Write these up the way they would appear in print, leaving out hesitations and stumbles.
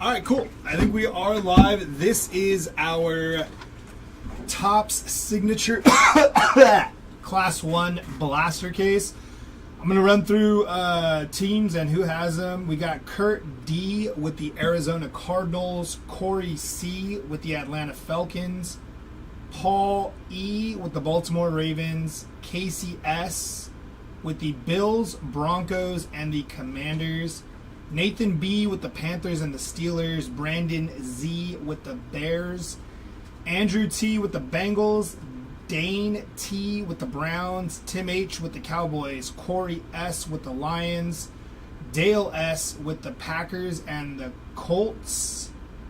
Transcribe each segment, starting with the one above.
All right, cool. I think we are live. This is our Topps Signature Class 1 Blaster case. I'm going to run through teams and who has them. We got Kurt D with the Arizona Cardinals, Corey C with the Atlanta Falcons, Paul E with the Baltimore Ravens, Casey S with the Bills, Broncos, and the Commanders, Nathan B with the Panthers and the Steelers, Brandon Z with the Bears, Andrew T with the Bengals, Dane T with the Browns, Tim H with the Cowboys, Corey S with the Lions, Dale S with the Packers and the Colts,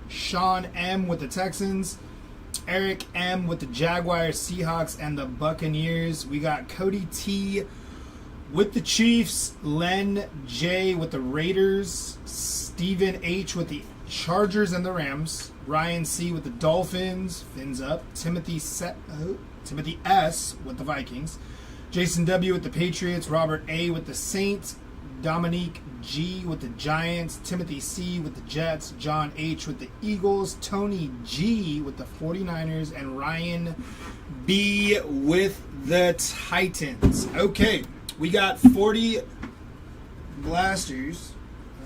Sean M with the Texans, Eric M with the Jaguars, Seahawks, and the Buccaneers. We got Cody T with the Chiefs, Len J with the Raiders, Stephen H with the Chargers and the Rams, Ryan C with the Dolphins, fins up, Timothy S with the Vikings, Jason W with the Patriots, Robert A with the Saints, Dominique G with the Giants, Timothy C with the Jets, John H with the Eagles, Tony G with the 49ers, and Ryan B with the Titans. Okay, we got 40 blasters.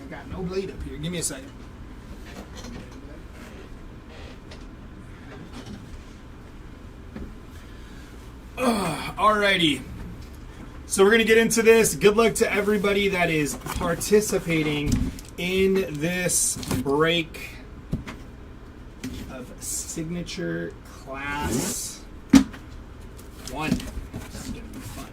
I got no blade up here. Give me a second. Alrighty. So we're going to get into this. Good luck to everybody that is participating in this break of Signature Class 1. This is going to be fun.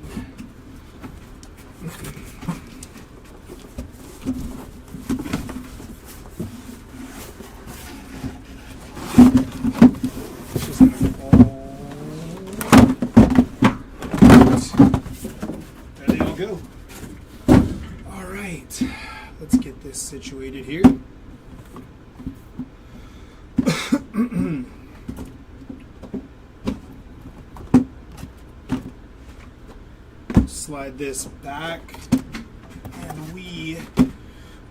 Go. All right, let's get this situated here. Slide this back, and we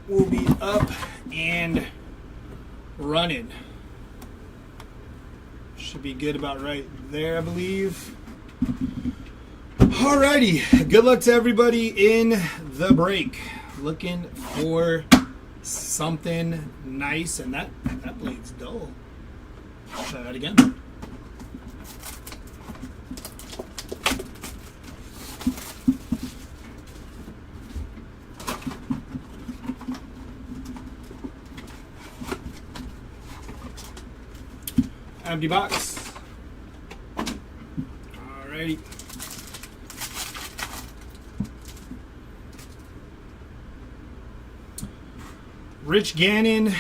will be up and running. Should be good about right there, I believe. Alrighty, good luck to everybody in the break. Looking for something nice, and that blade's dull. Try that again. Empty box. Alrighty. Rich Gannon,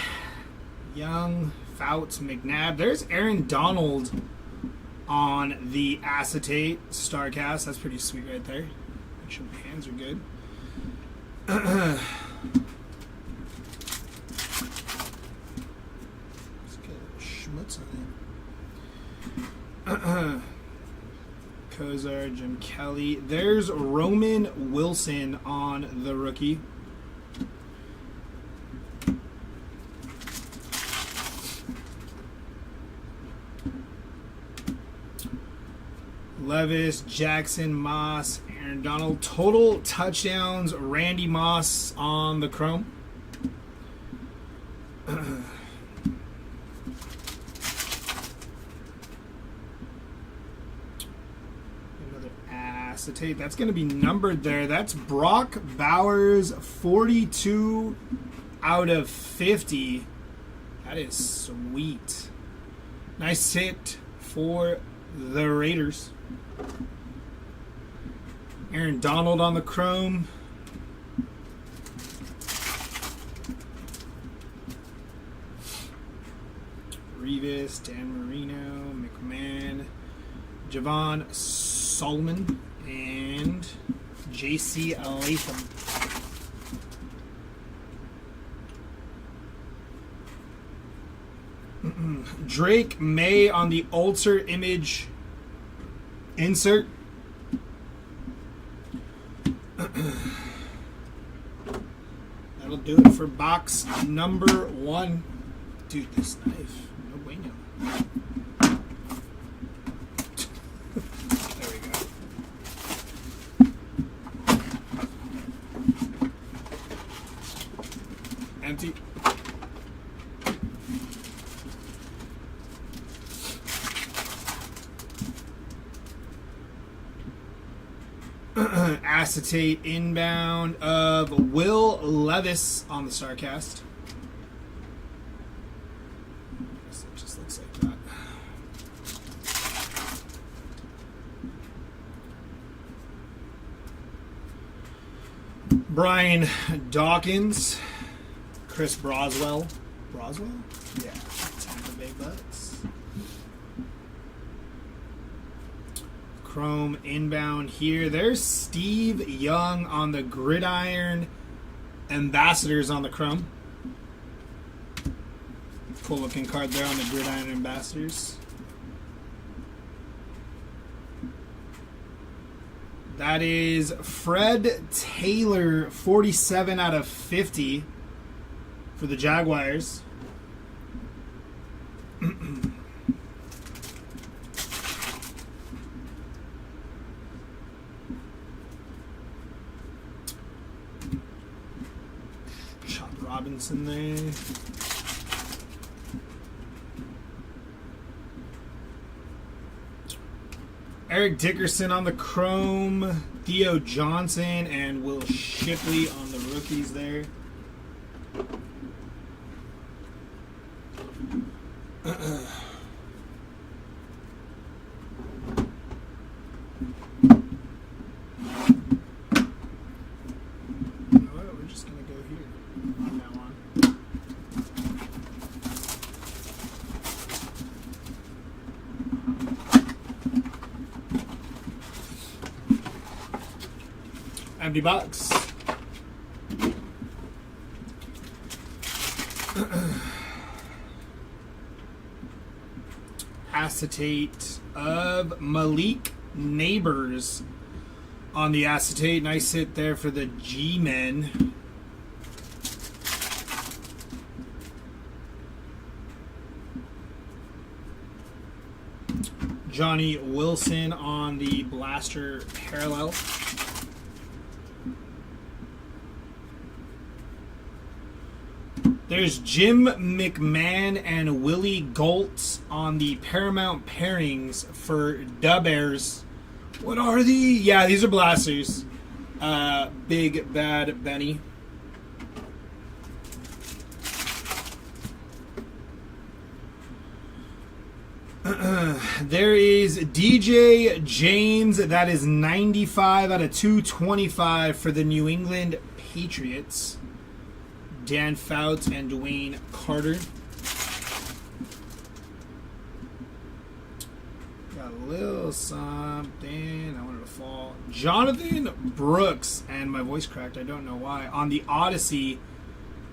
Young, Fouts, McNabb. There's Aaron Donald on the acetate StarCast. That's pretty sweet right there. Make sure my hands are good. Let's get a schmutz on it. Kozar, Jim Kelly. There's Roman Wilson on the rookie. Levis, Jackson, Moss, Aaron Donald. Total touchdowns, Randy Moss on the chrome. Another acetate. That's going to be numbered there. That's Brock Bowers, 42 out of 50. That is sweet. Nice hit for the Raiders. Aaron Donald on the chrome. Revis, Dan Marino, McMahon, Javon Solomon, and J.C. Latham. Drake May on the Alter Image insert. That'll do it for box number 1. Dude, this knife. No bueno. There we go. Empty. Acetate inbound of Will Levis on the StarCast. It just looks like that. Brian Dawkins, Chris Broswell. Broswell? Yeah, Tampa Bay Bucks. Chrome inbound here. There's Steve Young on the Gridiron Ambassadors on the Chrome. Cool looking card there on the Gridiron Ambassadors. That is Fred Taylor, 47 out of 50 for the Jaguars. Robinson there. Eric Dickerson on the Chrome. Theo Johnson and Will Shipley on the rookies there. Empty box. Acetate of Malik Neighbors on the acetate. Nice hit there for the G-Men. Johnny Wilson on the Blaster Parallel. There's Jim McMahon and Willie Goltz on the Paramount pairings for Dub Airs. What are these? Yeah, these are blasters. Big Bad Benny. There is DJ James. That is 95 out of 225 for the New England Patriots. Dan Fouts and Dwayne Carter. Got a little something. I wanted to fall. Jonathan Brooks, and my voice cracked. I don't know why. On the Odyssey.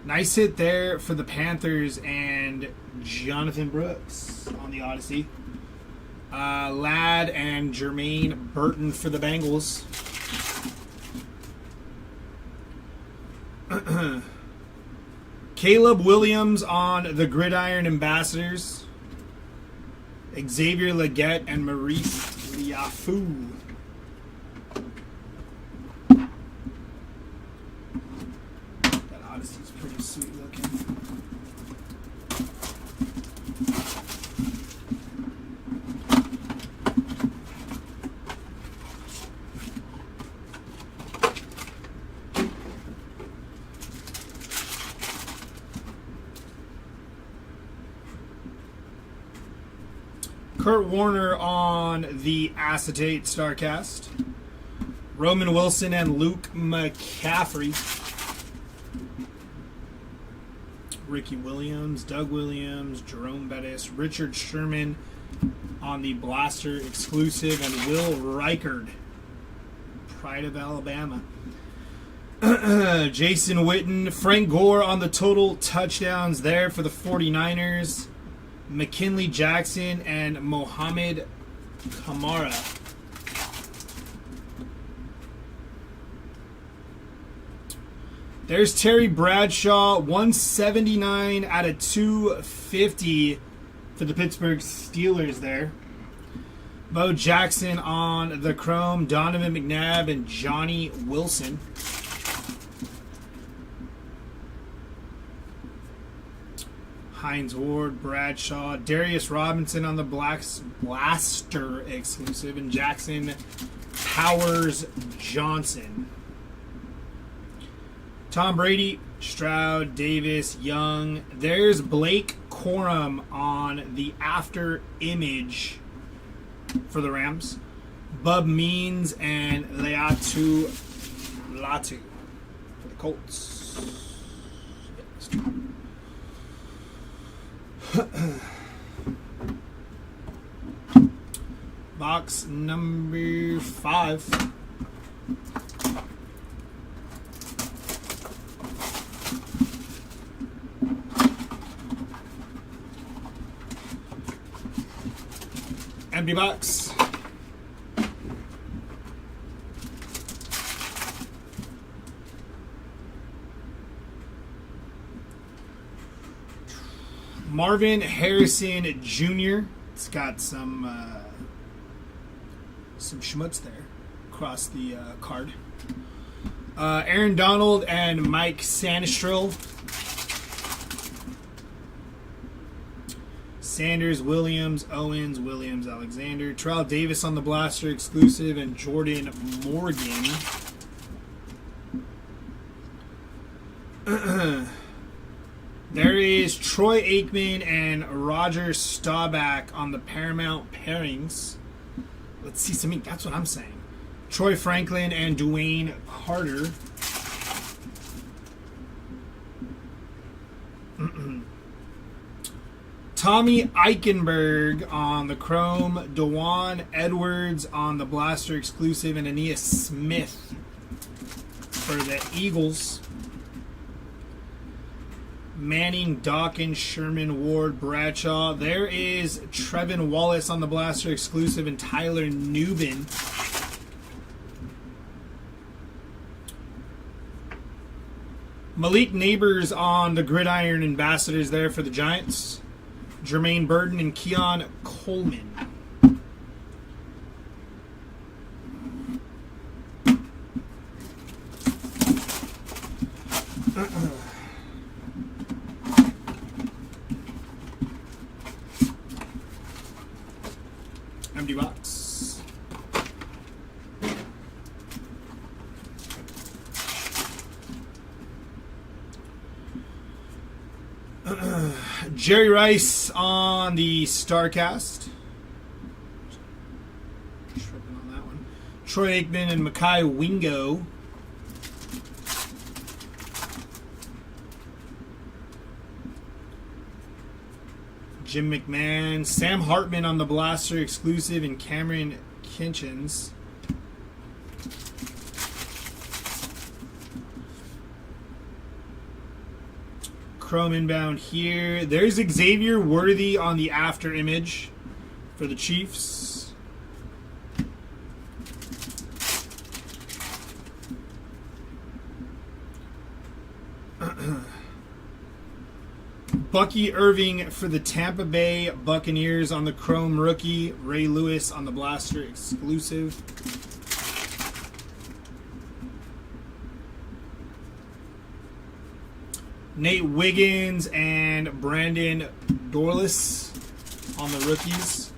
Nice hit there for the Panthers and Jonathan Brooks on the Odyssey. Ladd and Jermaine Burton for the Bengals. Caleb Williams on the Gridiron Ambassadors. Xavier Legette and Maurice Liafu. That Odyssey's pretty sweet looking. Kurt Warner on the Acetate StarCast. Roman Wilson and Luke McCaffrey. Ricky Williams, Doug Williams, Jerome Bettis, Richard Sherman on the Blaster exclusive, and Will Reichard, Pride of Alabama. Jason Witten, Frank Gore on the total touchdowns there for the 49ers. McKinley Jackson and Mohamed Kamara. There's Terry Bradshaw, 179 out of 250 for the Pittsburgh Steelers there. Bo Jackson on the chrome, Donovan McNabb and Johnny Wilson. Hines Ward, Bradshaw, Darius Robinson on the Blaster exclusive, and Jackson Powers Johnson. Tom Brady, Stroud, Davis, Young. There's Blake Corum on the after image for the Rams. Bub Means and Latu for the Colts. Box number 5. Empty box. Marvin Harrison Jr. It's got some schmutz there across the card. Aaron Donald and Mike Sanistril. Sanders, Williams, Owens, Williams, Alexander. Terrell Davis on the Blaster exclusive, and Jordan Morgan. There is Troy Aikman and Roger Staubach on the Paramount pairings. Let's see some ink. That's what I'm saying. Troy Franklin and Dwayne Carter. Tommy Eichenberg on the chrome, Dewan Edwards on the Blaster exclusive, and Aeneas Smith for the Eagles. Manning, Dawkins, Sherman, Ward, Bradshaw. There is Trevin Wallace on the Blaster exclusive, and Tyler Nubin. Malik Neighbors on the Gridiron Ambassadors there for the Giants. Jermaine Burton and Keon Coleman. Empty box. Jerry Rice on the StarCast. Tripping on that one. Troy Aikman and Mekhi Wingo. Jim McMahon. Sam Hartman on the Blaster exclusive, and Cameron Kinchins. Chrome inbound here. There's Xavier Worthy on the after image for the Chiefs. Bucky Irving for the Tampa Bay Buccaneers on the chrome rookie. Ray Lewis on the Blaster exclusive. Nate Wiggins and Brandon Dorless on the rookies.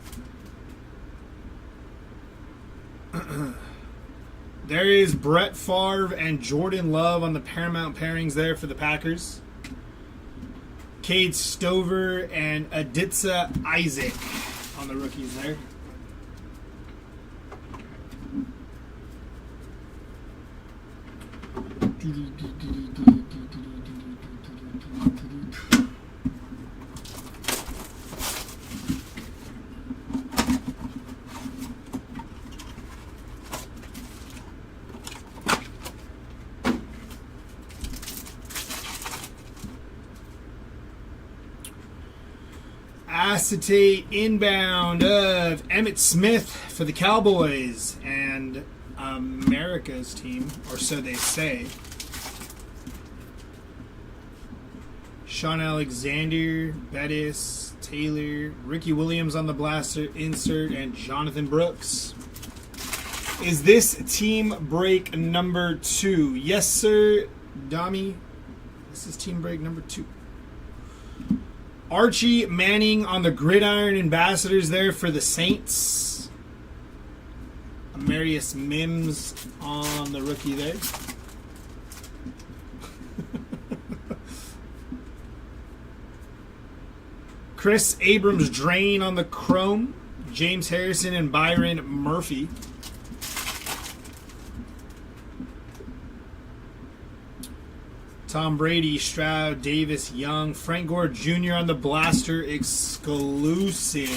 There is Brett Favre and Jordan Love on the Paramount pairings there for the Packers. Cade Stover and Aditya Isaac on the rookies there. Acetate inbound of Emmitt Smith for the Cowboys and America's team, or so they say. Sean Alexander, Bettis, Taylor, Ricky Williams on the blaster insert, and Jonathan Brooks. Is this team break number 2? Yes, sir, Dami. This is team break number 2. Archie Manning on the Gridiron Ambassadors there for the Saints. Amarius Mims on the rookie there. Chris Abrams Drain on the Chrome. James Harrison and Byron Murphy. Tom Brady, Stroud, Davis, Young, Frank Gore Jr. on the Blaster exclusive.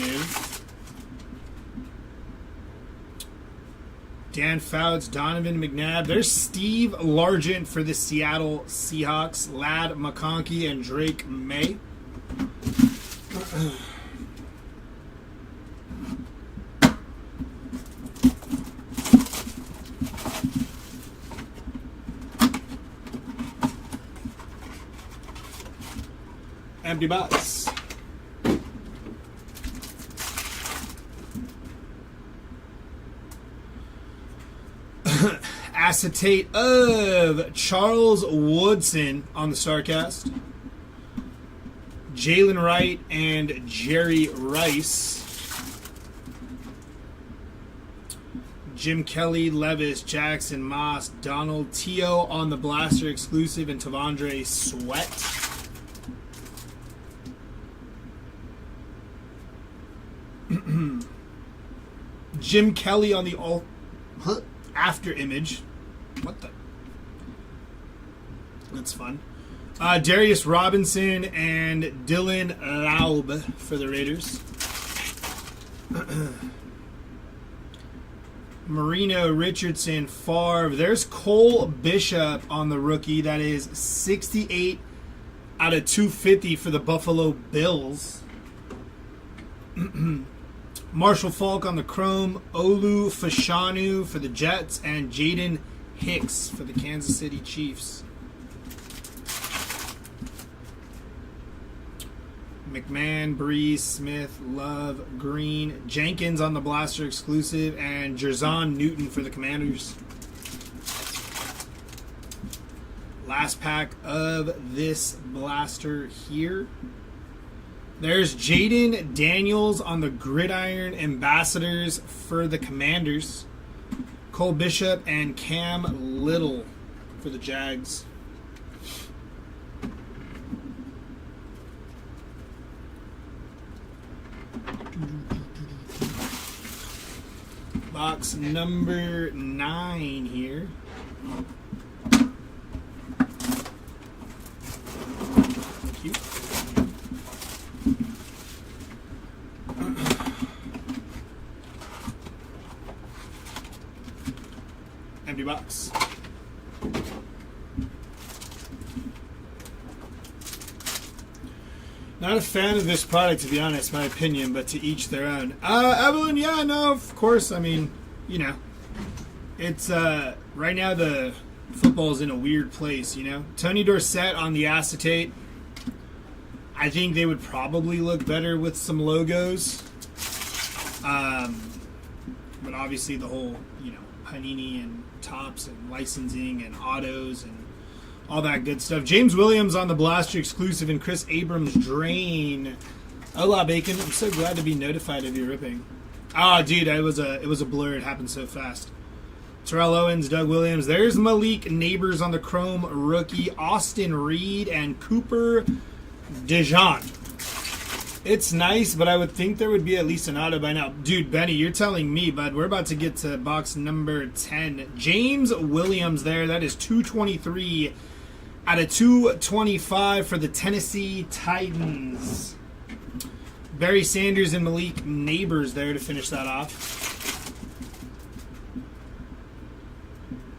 Dan Fouts, Donovan McNabb. There's Steve Largent for the Seattle Seahawks. Ladd McConkey and Drake May. Empty box. Acetate of Charles Woodson on the StarCast. Jalen Wright and Jerry Rice. Jim Kelly, Levis, Jackson, Moss, Donald, Tio on the Blaster exclusive, and Tavondre Sweat. Jim Kelly on the after image. What the? That's fun. Darius Robinson and Dylan Laub for the Raiders. Marino, Richardson, Favre. There's Cole Bishop on the rookie. That is 68 out of 250 for the Buffalo Bills. Marshall Faulk on the Chrome. Olu Fashanu for the Jets. And Jaden Hicks for the Kansas City Chiefs. McMahon, Breeze, Smith, Love, Green, Jenkins on the Blaster exclusive, and Jerzon Newton for the Commanders. Last pack of this blaster here. There's Jaden Daniels on the Gridiron Ambassadors for the Commanders. Cole Bishop and Cam Little for the Jags. Box number 9 here. Thank you. Empty box. Not a fan of this product, to be honest, my opinion, but to each their own. Evelyn, yeah, no, of course. I mean, you know, it's right now the football's in a weird place, you know. Tony Dorsett on the acetate. I think they would probably look better with some logos. But obviously the whole, you know, Panini and Topps and licensing and autos and all that good stuff. James Williams on the Blaster exclusive and Chris Abrams Drain. Hola, Bacon. I'm so glad to be notified of your ripping. Dude, it was a blur. It happened so fast. Terrell Owens, Doug Williams. There's Malik Neighbors on the Chrome rookie. Austin Reed and Cooper DeJean. It's nice, but I would think there would be at least an auto by now. Dude, Benny, you're telling me, bud. We're about to get to box number 10. James Williams there. That is 223 out of 225 for the Tennessee Titans. Barry Sanders and Malik Neighbors there to finish that off.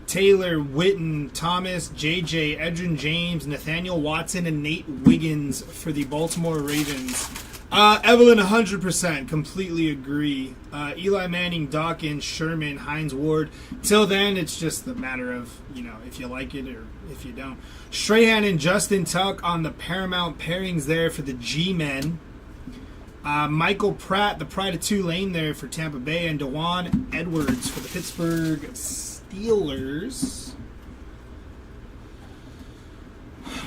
Taylor, Witten, Thomas, JJ, Edrin James, Nathaniel Watson, and Nate Wiggins for the Baltimore Ravens. Evelyn, 100%. Completely agree. Eli Manning, Dawkins, Sherman, Hines Ward. Till then, it's just a matter of, if you like it or if you don't. Strahan and Justin Tuck on the Paramount pairings there for the G-Men. Michael Pratt, the Pride of Tulane there for Tampa Bay. And DeJuan Edwards for the Pittsburgh Steelers.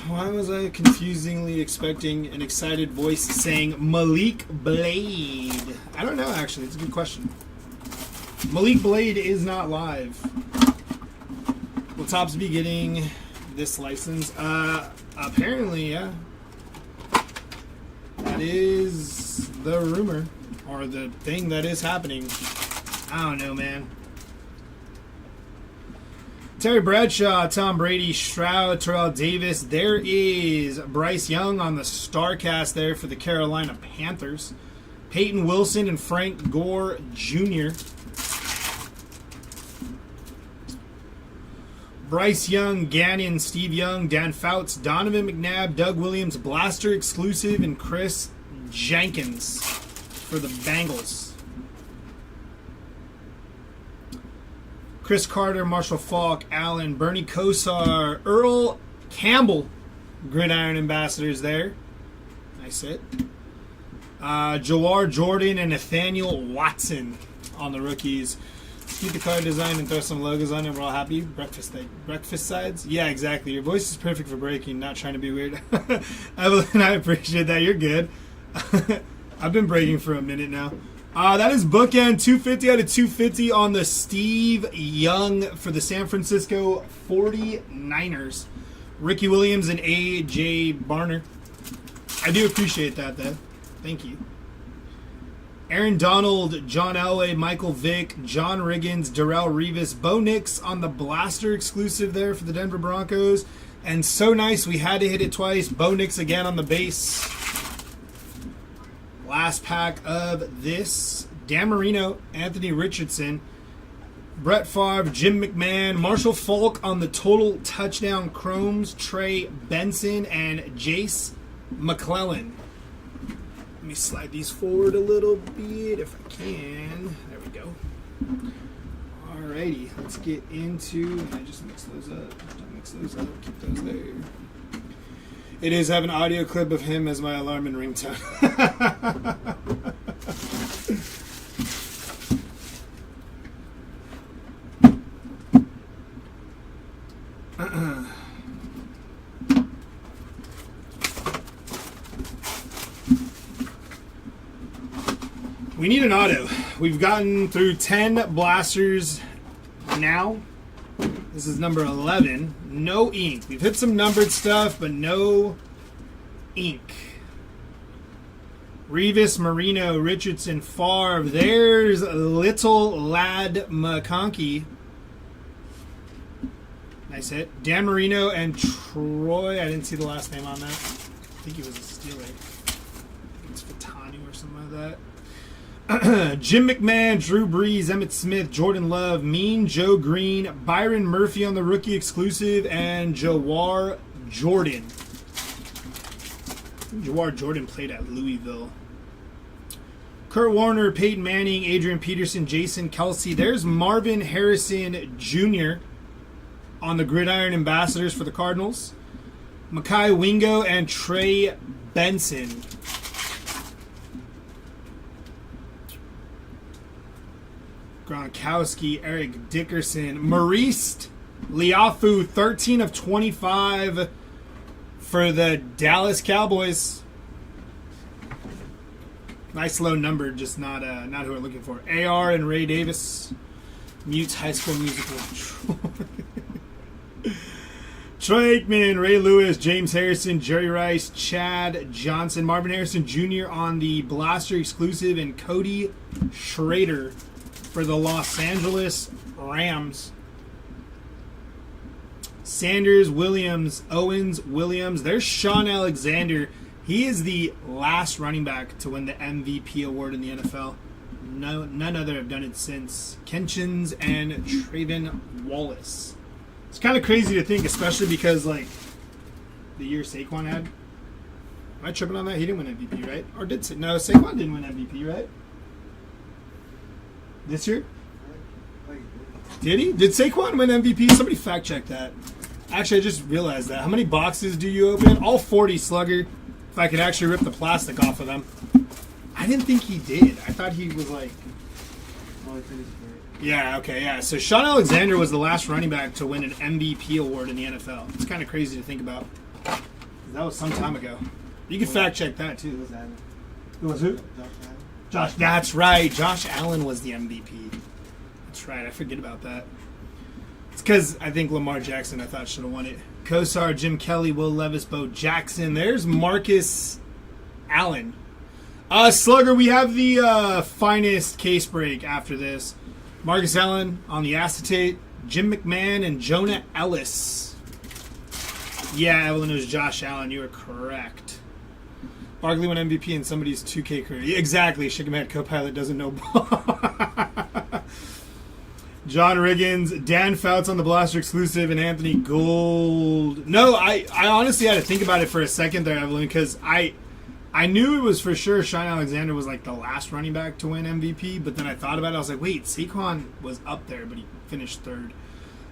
Why was I confusingly expecting an excited voice saying Malik Blade? I don't know, actually. It's a good question. Malik Blade is not live. Will Topps be getting this license? Apparently, yeah. That is the rumor, or the thing that is happening. I don't know, man. Terry Bradshaw, Tom Brady, Stroud, Terrell Davis. There is Bryce Young on the StarCast there for the Carolina Panthers. Peyton Wilson and Frank Gore Jr. Bryce Young, Gannon, Steve Young, Dan Fouts, Donovan McNabb, Doug Williams, Blaster Exclusive, and Chris Jenkins for the Bengals. Chris Carter, Marshall Falk, Allen, Bernie Kosar, Earl Campbell, Gridiron Ambassadors there. Nice hit. Jawar Jordan and Nathaniel Watson on the rookies. Keep the card design and throw some logos on it. We're all happy. Breakfast sides? Yeah, exactly. Your voice is perfect for breaking, not trying to be weird. Evelyn, I appreciate that. You're good. I've been breaking for a minute now. That is bookend 250 out of 250 on the Steve Young for the San Francisco 49ers. Ricky Williams and A.J. Barner. I do appreciate that, though. Thank you. Aaron Donald, John Elway, Michael Vick, John Riggins, Darrell Revis, Bo Nix on the Blaster exclusive there for the Denver Broncos. And so nice, we had to hit it twice. Bo Nix again on the base. Last pack of this. Dan Marino, Anthony Richardson, Brett Favre, Jim McMahon, Marshall Falk on the total touchdown chromes, Trey Benson, and Jace McClellan. Let me slide these forward a little bit if I can. There we go. Alrighty, let's get into. I just mix those up. Don't mix those up. Keep those there. It is have an audio clip of him as my alarm and ringtone. We need an auto. We've gotten through 10 blasters now. This is number 11. No ink. We've hit some numbered stuff, but no ink. Revis, Marino, Richardson, Favre. There's Little Lad McConkey. Nice hit. Dan Marino and Troy. I didn't see the last name on that. I think he was a Steeler. I think it's Fatani or something like that. Jim McMahon, Drew Brees, Emmitt Smith, Jordan Love, Mean Joe Green, Byron Murphy on the rookie exclusive, and Jawar Jordan. Jawar Jordan played at Louisville. Kurt Warner, Peyton Manning, Adrian Peterson, Jason Kelsey. There's Marvin Harrison Jr. on the Gridiron Ambassadors for the Cardinals. Mekhi Wingo and Trey Benson. Gronkowski, Eric Dickerson, Maurice Liafu, 13 of 25 for the Dallas Cowboys. Nice low number, just not who we're looking for. AR and Ray Davis. Mutes High School Musical. Troy Aikman, Ray Lewis, James Harrison, Jerry Rice, Chad Johnson, Marvin Harrison Jr. on the Blaster exclusive, and Cody Schrader for the Los Angeles Rams. Sanders, Williams, Owens, Williams. There's Sean Alexander. He is the last running back to win the MVP award in the NFL. None other have done it since. Kenchins and Trayvon Wallace. It's kind of crazy to think, especially because, like, the year Saquon had. Am I tripping on that? He didn't win MVP, right? Or did no? Saquon didn't win MVP, right? This year? Did he? Did Saquon win MVP? Somebody fact check that. Actually, I just realized that. How many boxes do you open? All 40, Slugger. If I could actually rip the plastic off of them. I didn't think he did. I thought he was like... Yeah, okay, yeah. So Sean Alexander was the last running back to win an MVP award in the NFL. It's kind of crazy to think about. That was some time ago. You can fact check that too. Who was who? Josh. That's right. Josh Allen was the MVP. That's right. I forget about that. It's because I think Lamar Jackson, I thought, should have won it. Kosar, Jim Kelly, Will Levis, Bo Jackson. There's Marcus Allen. Slugger, we have the finest case break after this. Marcus Allen on the acetate. Jim McMahon and Jonah Ellis. Yeah, Evelyn, it was Josh Allen. You were correct. Barkley won MVP in somebody's 2K career. Yeah, exactly. Shake 'em head co-pilot doesn't know ball. John Riggins, Dan Fouts on the Blaster exclusive, and Anthony Gold. No, I honestly had to think about it for a second there, Evelyn, because I knew it was for sure Sean Alexander was like the last running back to win MVP, but then I thought about it. I was like, wait, Saquon was up there, but he finished third.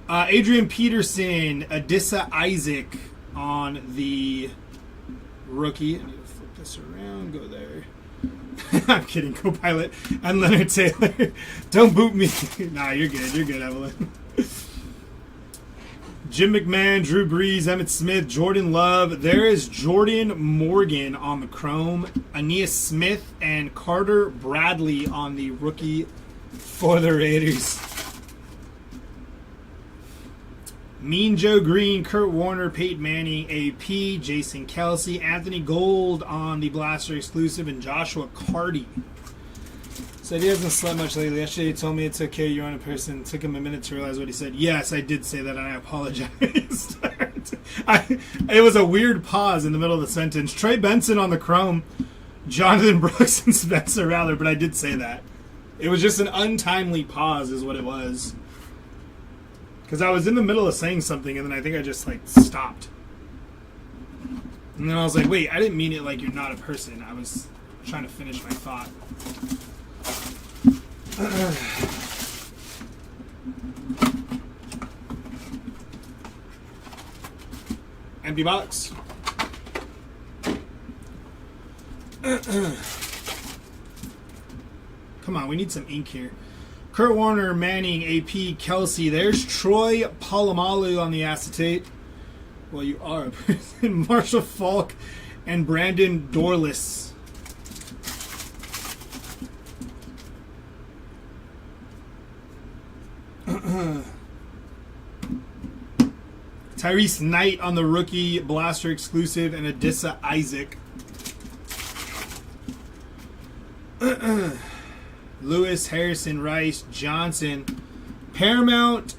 Adrian Peterson, Adissa Isaac on the rookie. I need to flip this around, go there. I'm kidding, co-pilot. And Leonard Taylor. Don't boot me. Nah, you're good. You're good, Evelyn. Jim McMahon, Drew Brees, Emmitt Smith, Jordan Love. There is Jordan Morgan on the Chrome, Aeneas Smith, and Carter Bradley on the rookie for the Raiders. Mean Joe Green, Kurt Warner, Peyton Manning, AP, Jason Kelsey, Anthony Gold on the Blaster exclusive, and Joshua Carty. Said he hasn't slept much lately. Yesterday he told me it's okay, you're on a person. It took him a minute to realize what he said. Yes, I did say that, and I apologize. It was a weird pause in the middle of the sentence. Trey Benson on the Chrome, Jonathan Brooks, and Spencer Rattler, but I did say that. It was just an untimely pause is what it was. Because I was in the middle of saying something, and then I think I just, like, stopped. And then I was like, wait, I didn't mean it like you're not a person. I was trying to finish my thought. Empty box. Come on, we need some ink here. Kurt Warner, Manning, AP, Kelsey. There's Troy Polamalu on the acetate. Well, you are a person. Marshall Falk and Brandon Dorless. Tyrese Knight on the rookie Blaster exclusive, and Adissa Isaac. Lewis, Harrison, Rice, Johnson. Paramount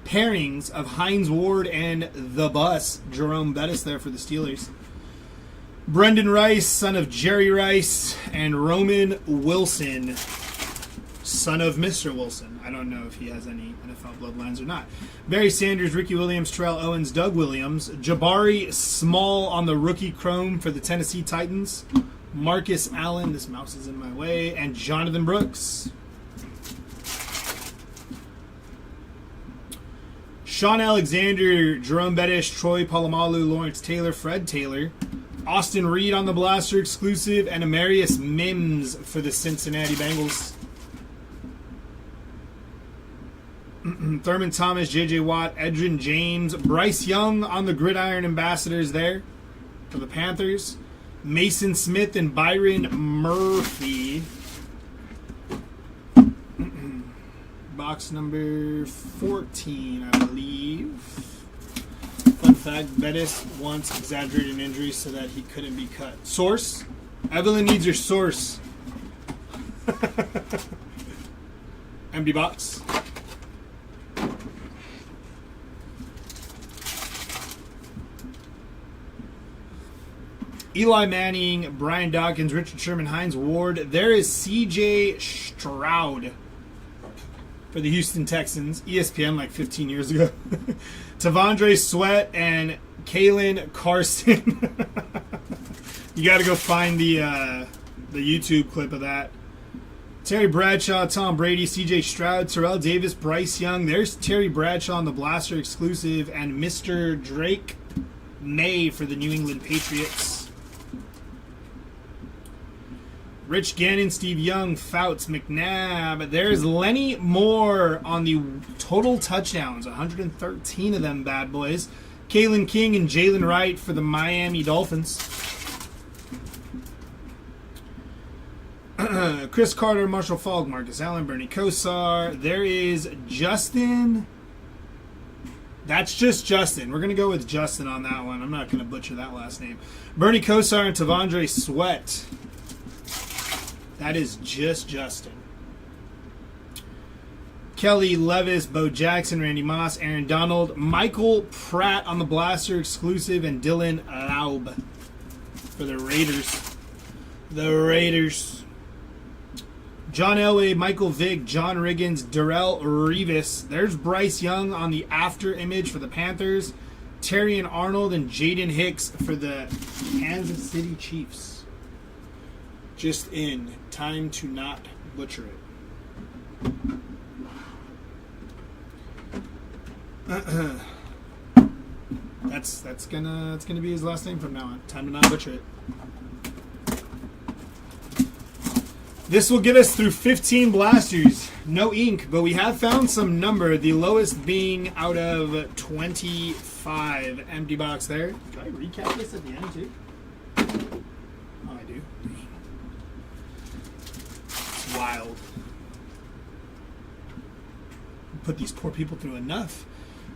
pairings of Hines Ward and The Bus. Jerome Bettis there for the Steelers. Brendan Rice, son of Jerry Rice, and Roman Wilson, son of Mr. Wilson. I don't know if he has any NFL bloodlines or not. Barry Sanders, Ricky Williams, Terrell Owens, Doug Williams. Jabari Small on the rookie Chrome for the Tennessee Titans. Marcus Allen, this mouse is in my way, and Jonathan Brooks. Sean Alexander, Jerome Bettis, Troy Polamalu, Lawrence Taylor, Fred Taylor. Austin Reed on the Blaster exclusive, and Amarius Mims for the Cincinnati Bengals. Thurman Thomas, J.J. Watt, Edrin James, Bryce Young on the Gridiron Ambassadors there for the Panthers. Mason Smith and Byron Murphy. Box number 14, I believe. Fun fact, Bettis once exaggerated an injury so that he couldn't be cut. Source? Evelyn needs your source. Empty box. Eli Manning, Brian Dawkins, Richard Sherman, Hines Ward. There is C.J. Stroud for the Houston Texans. ESPN like 15 years ago. Tavondre Sweat and Kalen Carson. You got to go find the YouTube clip of that. Terry Bradshaw, Tom Brady, C.J. Stroud, Terrell Davis, Bryce Young. There's Terry Bradshaw on the Blaster exclusive, and Mr. Drake May for the New England Patriots. Rich Gannon, Steve Young, Fouts, McNabb. There's Lenny Moore on the total touchdowns, 113 of them bad boys. Kalen King and Jalen Wright for the Miami Dolphins. Chris Carter, Marshall Falk, Marcus Allen, Bernie Kosar. There is Justin. That's just Justin. We're going to go with Justin on that one. I'm not going to butcher that last name. Bernie Kosar and Tavondre Sweat. That is just Justin. Kelly Levis, Bo Jackson, Randy Moss, Aaron Donald, Michael Pratt on the Blaster exclusive, and Dylan Laub for the Raiders. The Raiders. John Elway, Michael Vick, John Riggins, Darrell Revis. There's Bryce Young on the after image for the Panthers. Terrion Arnold and Jaden Hicks for the Kansas City Chiefs. Just in. Time to not butcher it. That's gonna be his last name from now on. Time to not butcher it. This will get us through 15 blasters. No ink, but we have found some number, the lowest being out of 25. Empty box there. Do I recap this at the end too? Oh, I do. It's wild. Put these poor people through enough.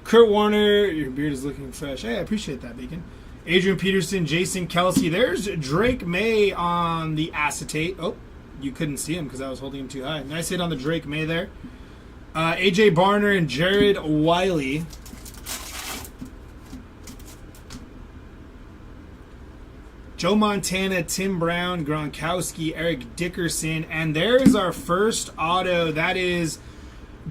Kurt Warner, your beard is looking fresh. Hey, I appreciate that, Bacon. Adrian Peterson, Jason Kelsey. There's Drake May on the acetate. Oh. You couldn't see him because I was holding him too high. Nice hit on the Drake May there. A.J. Barner and Jared Wiley. Joe Montana, Tim Brown, Gronkowski, Eric Dickerson. And there's our first auto. That is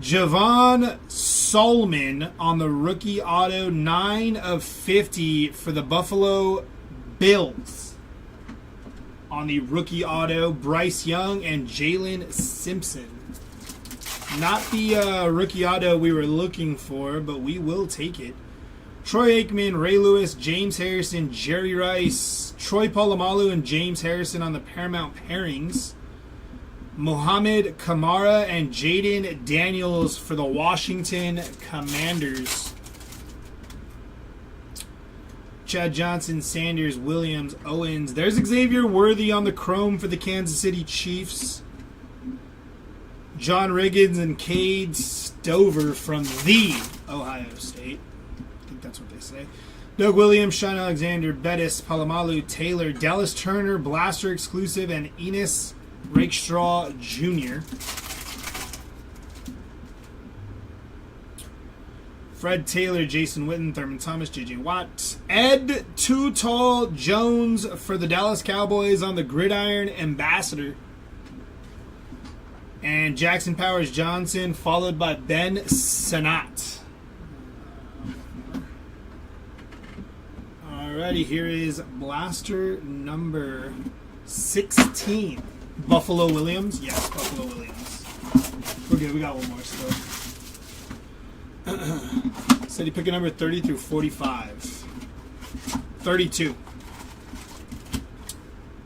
Javon Solomon on the rookie auto. 9 of 50 for the Buffalo Bills. On the rookie auto, Bryce Young and Jalen Simpson. Not the rookie auto we were looking for, but we will take it. Troy Aikman, Ray Lewis, James Harrison, Jerry Rice, Troy Polamalu and James Harrison on the Paramount pairings. Mohamed Kamara and Jaden Daniels for the Washington Commanders. Chad Johnson, Sanders, Williams, Owens. There's Xavier Worthy on the chrome for the Kansas City Chiefs. John Riggins and Cade Stover from the Ohio State. I think that's what they say. Doug Williams, Sean Alexander, Bettis, Palamalu, Taylor, Dallas Turner, Blaster exclusive, and Enos Rakestraw Jr. Fred Taylor, Jason Witten, Thurman Thomas, J.J. Watt. Ed Too Tall Jones for the Dallas Cowboys on the Gridiron Ambassador. And Jackson Powers Johnson, followed by Ben Sanat. Alrighty, here is blaster number 16. Buffalo Williams. Yes, Buffalo Williams. We're good. We got one more still. Said he picked a number 30 through 45. 32.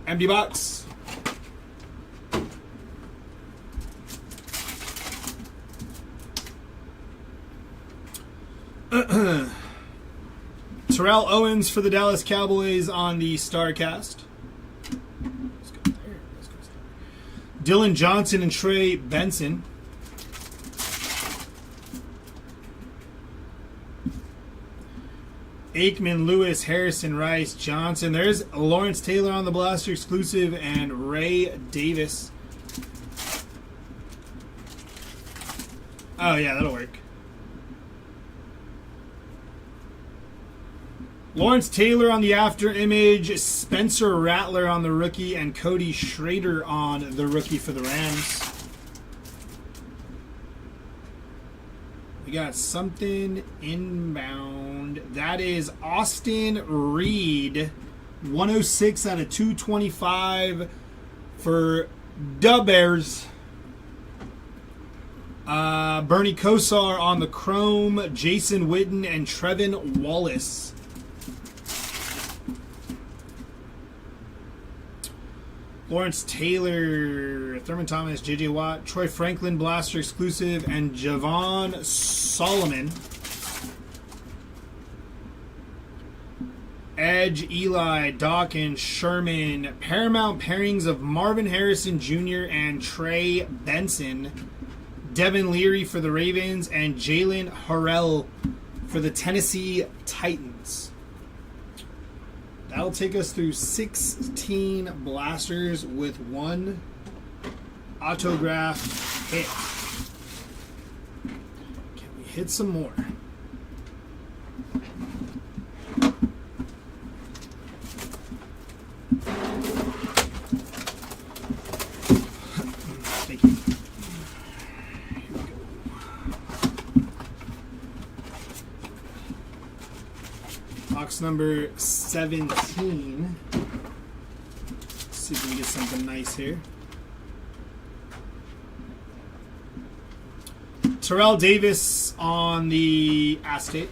Empty box. Terrell Owens for the Dallas Cowboys on the StarCast. Let's go there. Dylan Johnson and Trey Benson. Aikman, Lewis, Harrison, Rice, Johnson. There's Lawrence Taylor on the Blaster exclusive and Ray Davis. Oh, yeah, that'll work. Lawrence Taylor on the after image, Spencer Rattler on the rookie, and Cody Schrader on the rookie for the Rams. We got something inbound. That is Austin Reed, 106 out of 225 for the Bears. Bernie Kosar on the chrome, Jason Witten, and Trevin Wallace. Lawrence Taylor, Thurman Thomas, J.J. Watt, Troy Franklin, Blaster exclusive, and Javon Solomon. Edge, Eli, Dawkins, Sherman, Paramount pairings of Marvin Harrison Jr. and Trey Benson. Devin Leary for the Ravens, and Jalen Harrell for the Tennessee Titans. That'll take us through 16 blasters with one autograph hit. Can we hit some more? Thank you. Box number 17. Let's see if we can get something nice here. Terrell Davis on the Acetate.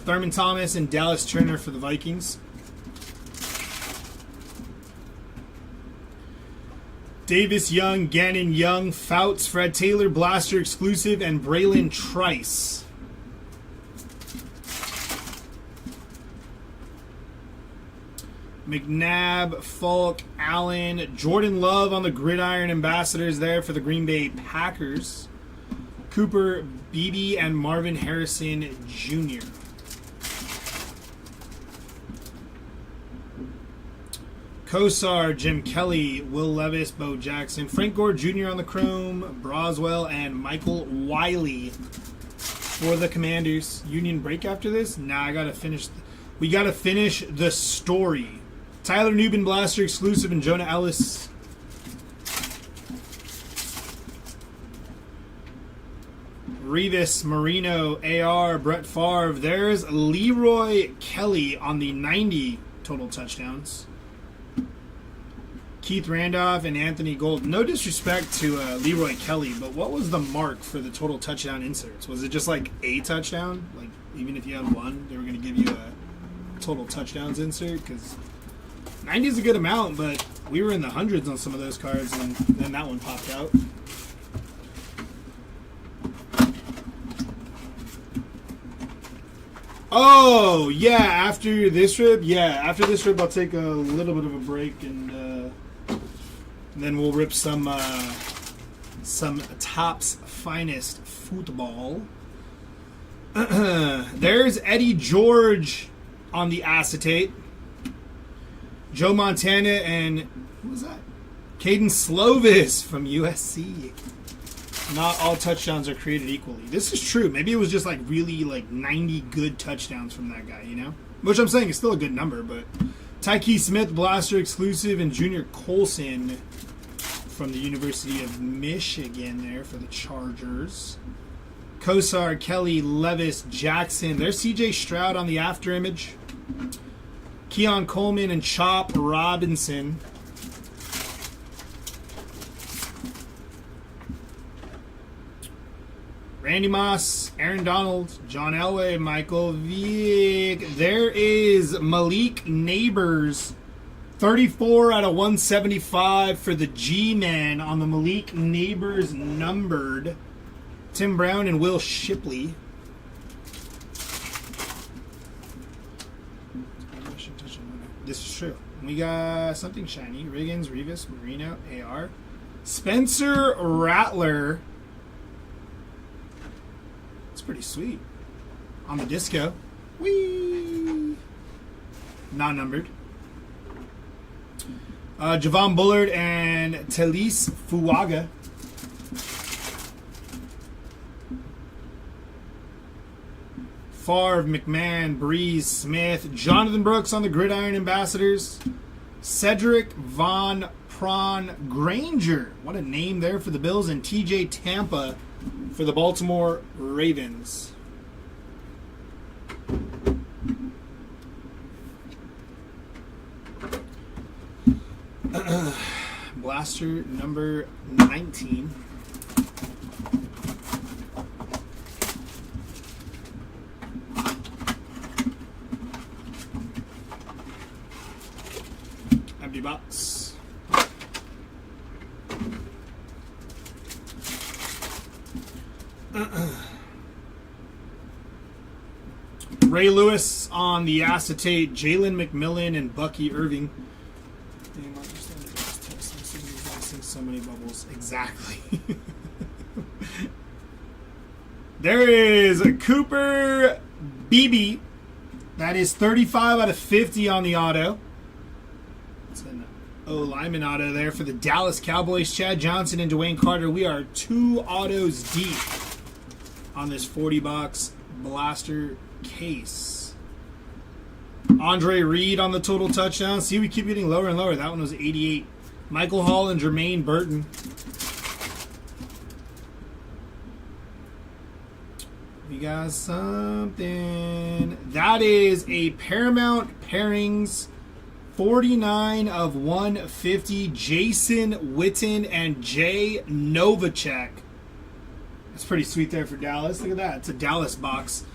Thurman Thomas and Dallas Turner for the Vikings. Davis Young, Gannon Young, Fouts, Fred Taylor, Blaster exclusive, and Braylon Trice. McNabb, Falk, Allen, Jordan Love on the Gridiron Ambassadors there for the Green Bay Packers. Cooper, Beebe, and Marvin Harrison Jr. Kosar, Jim Kelly, Will Levis, Bo Jackson, Frank Gore Jr. on the chrome, Broswell, and Michael Wiley for the Commanders. Union break after this? Nah, I gotta finish. We gotta finish the story. Tyler Newbin, Blaster exclusive, and Jonah Ellis. Revis, Marino, AR, Brett Favre. There's Leroy Kelly on the 90 total touchdowns. Keith Randolph and Anthony Gold. No disrespect to Leroy Kelly, but what was the mark for the total touchdown inserts? Was it just like a touchdown? Like, even if you had one, they were going to give you a total touchdowns insert? Because 90 is a good amount, but we were in the hundreds on some of those cards, and then that one popped out. Oh, yeah, after this rip, I'll take a little bit of a break, and then we'll rip some Topps Finest football. There's Eddie George on the Acetate. Joe Montana and who was that? Caden Slovis from USC. Not all touchdowns are created equally. This is true. Maybe it was just like really like 90 good touchdowns from that guy, you know? Which I'm saying is still a good number, but Tyke Smith, Blaster exclusive, and Junior Colson from the University of Michigan there for the Chargers. Kosar, Kelly, Levis, Jackson. There's CJ Stroud on the after image. Keon Coleman and Chop Robinson. Randy Moss, Aaron Donald, John Elway, Michael Vick. There is Malik Neighbors. 34 out of 175 for the G-Men on the Malik Neighbors numbered. Tim Brown and Will Shipley. This is true. We got something shiny. Riggins, Revis, Marino, AR. Spencer Rattler. It's pretty sweet. On the disco. Whee! Non-numbered. Javon Bullard and Talise Fuaga. Favre, McMahon, Breeze, Smith, Jonathan Brooks on the Gridiron Ambassadors. Cedric Von Prawn Granger. What a name there for the Bills. And TJ Tampa for the Baltimore Ravens. blaster number 19. Empty box. Ray Lewis on the acetate, Jalen McMillan and Bucky Irving. So many bubbles. Exactly. There is a Cooper Beebe. That is 35 out of 50 on the auto. It's an O-Lyman auto there for the Dallas Cowboys. Chad Johnson and Dwayne Carter. We are 2 autos deep on this 40-box blaster case. Andre Reed on the total touchdown. See, we keep getting lower and lower. That one was 88. Michael Hall and Jermaine Burton. We got something. That is a Paramount Pairings 49 of 150. Jason Witten and Jay Novacek. That's pretty sweet there for Dallas. Look at that. It's a Dallas box.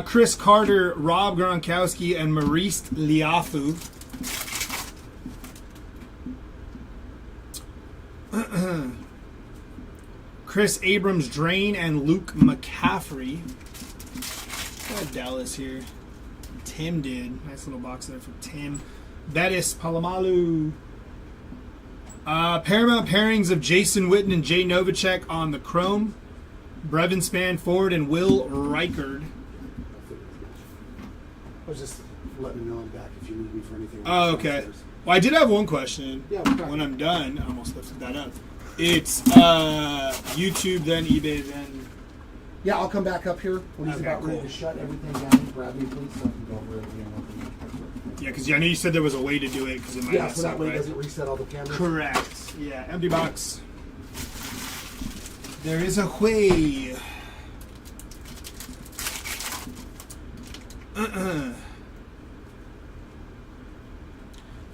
Chris Carter, Rob Gronkowski, and Maurice Liafu. Chris Abrams Drain and Luke McCaffrey. Got Dallas here. Tim did. Nice little box there for Tim. Bettis Palomalu. Paramount Pairings of Jason Witten and Jay Novacek on the Chrome. Brevin Spanford and Will Reichard. I was just letting you know I'm back if you need me for anything. Oh, okay. Well, I did have one question. Yeah, when I'm done, I almost lifted that up. It's YouTube, then eBay, then... Yeah, I'll come back up here when he's about ready to shut everything down. Grab me, please, so I can go over it again. Yeah, because I know you said there was a way to do it, because it might yeah, so that way it doesn't reset all the cameras. Correct. Yeah, empty box. There is a way.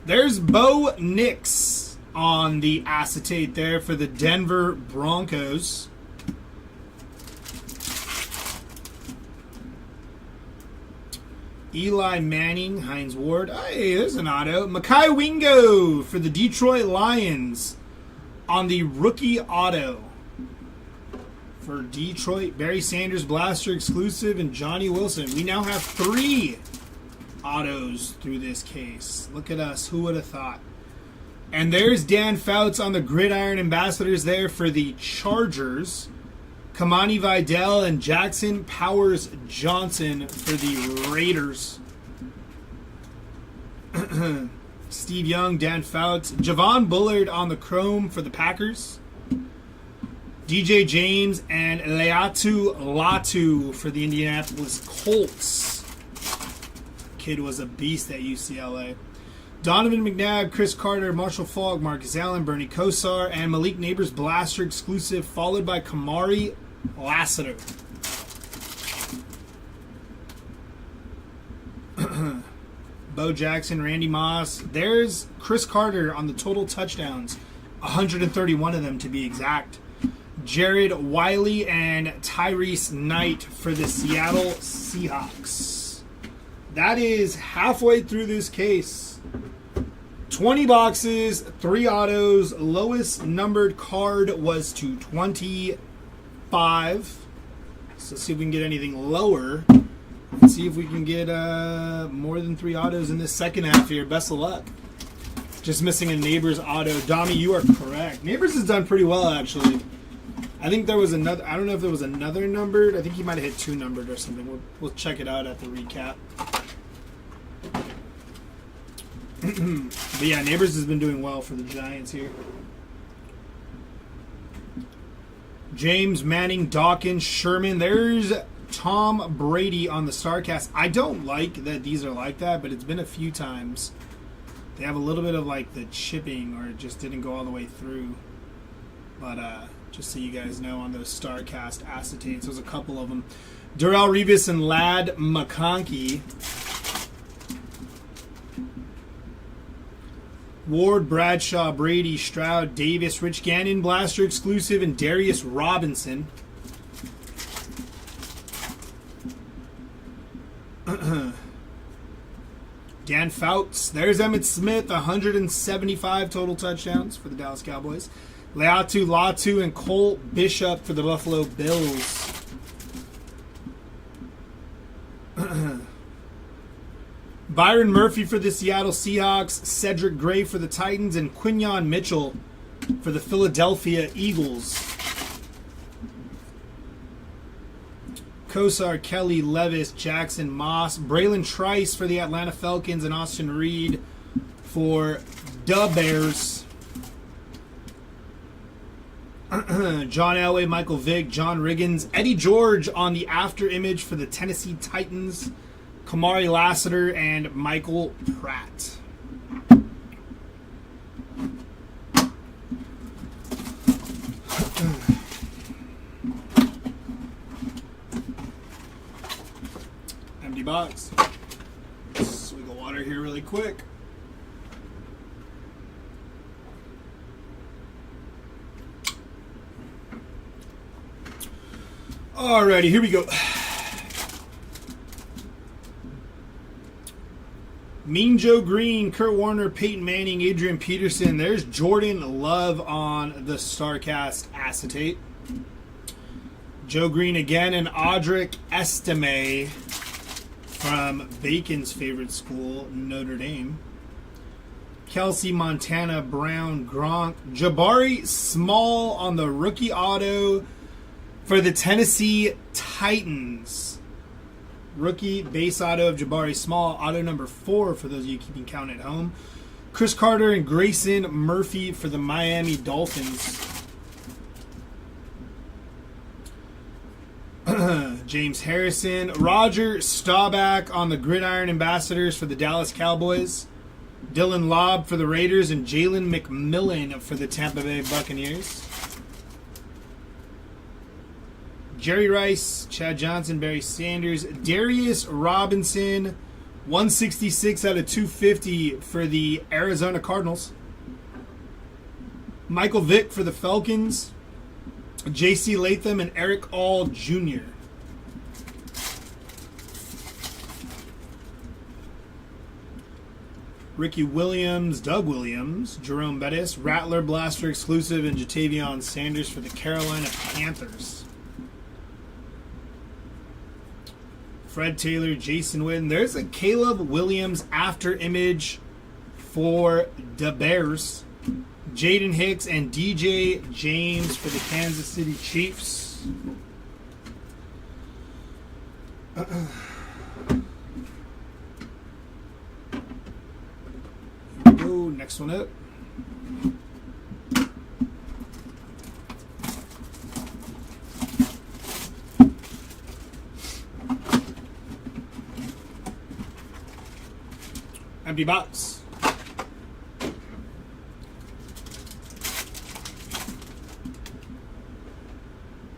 There's Bo Nix on the acetate there for the Denver Broncos. Eli Manning, Hines Ward. Hey, there's an auto. Mekhi Wingo for the Detroit Lions on the rookie auto. For Detroit, Barry Sanders, Blaster exclusive, and Johnny Wilson. We now have 3 autos through this case. Look at us. Who would have thought? And there's Dan Fouts on the Gridiron Ambassadors there for the Chargers. Kamani Vidal and Jackson Powers Johnson for the Raiders. Steve Young, Dan Fouts. Javon Bullard on the Chrome for the Packers. DJ James and Leatu Latu for the Indianapolis Colts. Kid was a beast at UCLA. Donovan McNabb, Chris Carter, Marshall Falk, Marcus Allen, Bernie Kosar, and Malik Neighbors Blaster exclusive, followed by Kamari Lassiter. Bo Jackson, Randy Moss. There's Chris Carter on the total touchdowns. 131 of them to be exact. Jared Wiley and Tyrese Knight for the Seattle Seahawks. That is halfway through this case. 20 boxes, 3 autos. Lowest numbered card was to 25. So let's see if we can get anything lower. Let's see if we can get more than 3 autos in this second half here. Best of luck. Just missing a Neighbors auto. Dami, you are correct. Neighbors has done pretty well, actually. I think there was another. I don't know if there was another numbered. I think he might have hit 2 numbered or something. We'll check it out at the recap. But yeah, Neighbors has been doing well for the Giants here. James Manning, Dawkins, Sherman. There's Tom Brady on the StarCast. I don't like that these are like that, but it's been a few times. They have a little bit of like the chipping, or it just didn't go all the way through. But just so you guys know, on those StarCast acetates, there's a couple of them. Darrelle Revis and Ladd McConkey. Ward, Bradshaw, Brady, Stroud, Davis, Rich Gannon, Blaster exclusive, and Darius Robinson. Dan Fouts. There's Emmitt Smith, 175 total touchdowns for the Dallas Cowboys. Leatu, Latu, and Cole Bishop for the Buffalo Bills. Byron Murphy for the Seattle Seahawks, Cedric Gray for the Titans, and Quinyon Mitchell for the Philadelphia Eagles. Kosar, Kelly, Levis, Jackson, Moss, Braylon Trice for the Atlanta Falcons, and Austin Reed for the Bears. John Elway, Michael Vick, John Riggins, Eddie George on the after image for the Tennessee Titans, Kamari Lassiter, and Michael Pratt. Empty box. Swig of water here really quick. Alrighty, here we go. Mean Joe Green, Kurt Warner, Peyton Manning, Adrian Peterson. There's Jordan Love on the StarCast acetate. Joe Green again, and Audric Estime from Bacon's favorite school, Notre Dame. Kelsey, Montana, Brown, Gronk. Jabari Small on the rookie auto for the Tennessee Titans. Rookie base auto of Jabari Small, auto number 4 for those of you keeping count at home. Chris Carter and Grayson Murphy for the Miami Dolphins. James Harrison, Roger Staubach on the Gridiron Ambassadors for the Dallas Cowboys. Dylan Lobb for the Raiders, and Jalen McMillan for the Tampa Bay Buccaneers. Jerry Rice, Chad Johnson, Barry Sanders, Darius Robinson, 166 out of 250 for the Arizona Cardinals. Michael Vick for the Falcons, J.C. Latham, and Eric All Jr. Ricky Williams, Doug Williams, Jerome Bettis, Rattler Blaster exclusive, and Jatavion Sanders for the Carolina Panthers. Fred Taylor, Jason Witten. There's a Caleb Williams after image for the Bears. Jaden Hicks and DJ James for the Kansas City Chiefs. Here we go. Next one up. Empty box.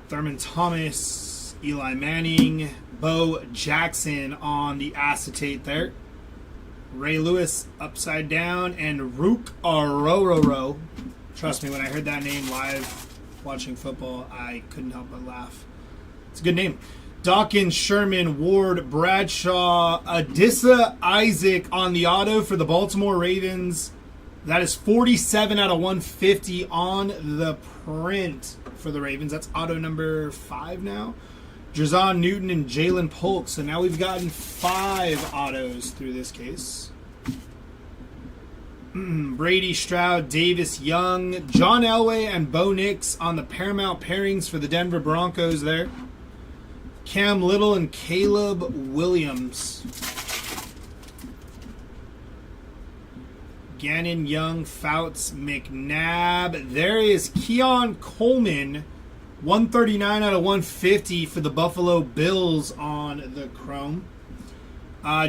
Thurman Thomas, Eli Manning, Bo Jackson on the acetate there. Ray Lewis upside down, and Rook Arororo. Trust me, when I heard that name live watching football, I couldn't help but laugh. It's a good name. Dawkins, Sherman, Ward, Bradshaw, Adissa Isaac on the auto for the Baltimore Ravens. That is 47 out of 150 on the print for the Ravens. That's auto number 5 now. Jazon Newton and Jalen Polk. So now we've gotten 5 autos through this case. Brady, Stroud, Davis, Young, John Elway, and Bo Nix on the Paramount pairings for the Denver Broncos there. Cam Little and Caleb Williams. Gannon, Young, Fouts, McNabb. There is Keon Coleman, 139 out of 150 for the Buffalo Bills on the chrome.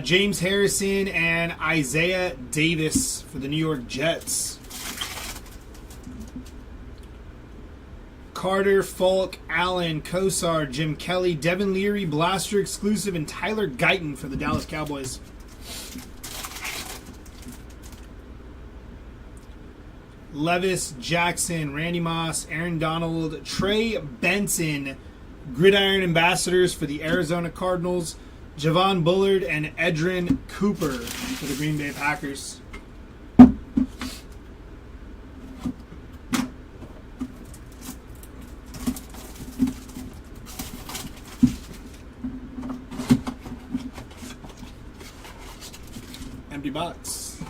James Harrison and Isaiah Davis for the New York Jets. Carter, Falk, Allen, Kosar, Jim Kelly, Devin Leary, Blaster exclusive, and Tyler Guyton for the Dallas Cowboys. Levis, Jackson, Randy Moss, Aaron Donald, Trey Benson, Gridiron Ambassadors for the Arizona Cardinals, Javon Bullard, and Edrin Cooper for the Green Bay Packers. Empty box.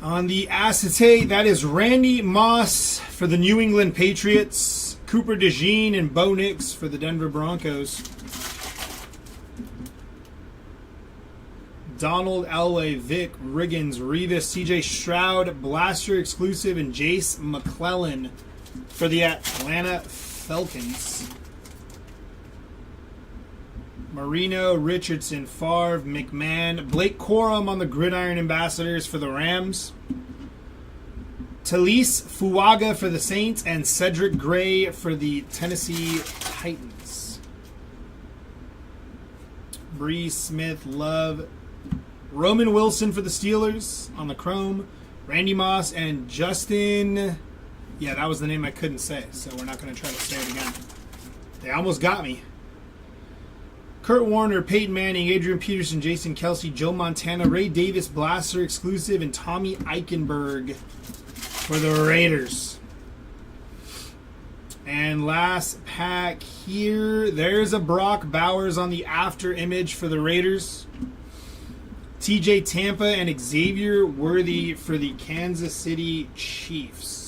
On the acetate, that is Randy Moss for the New England Patriots, Cooper DeJean and Bo Nix for the Denver Broncos, Donald Elway, Vic Riggins, Revis, CJ Stroud, Blaster exclusive, and Jace McClellan for the Atlanta Falcons. Marino, Richardson, Favre, McMahon, Blake Corum on the Gridiron Ambassadors for the Rams, Talise Fuaga for the Saints, and Cedric Gray for the Tennessee Titans. Bree Smith, Love, Roman Wilson for the Steelers on the Chrome, Randy Moss, and Justin. Yeah, that was the name I couldn't say, so we're not going to try to say it again. They almost got me. Kurt Warner, Peyton Manning, Adrian Peterson, Jason Kelsey, Joe Montana, Ray Davis, Blaster exclusive, and Tommy Eichenberg for the Raiders. And last pack here, there's a Brock Bowers on the after image for the Raiders. TJ Tampa and Xavier Worthy for the Kansas City Chiefs.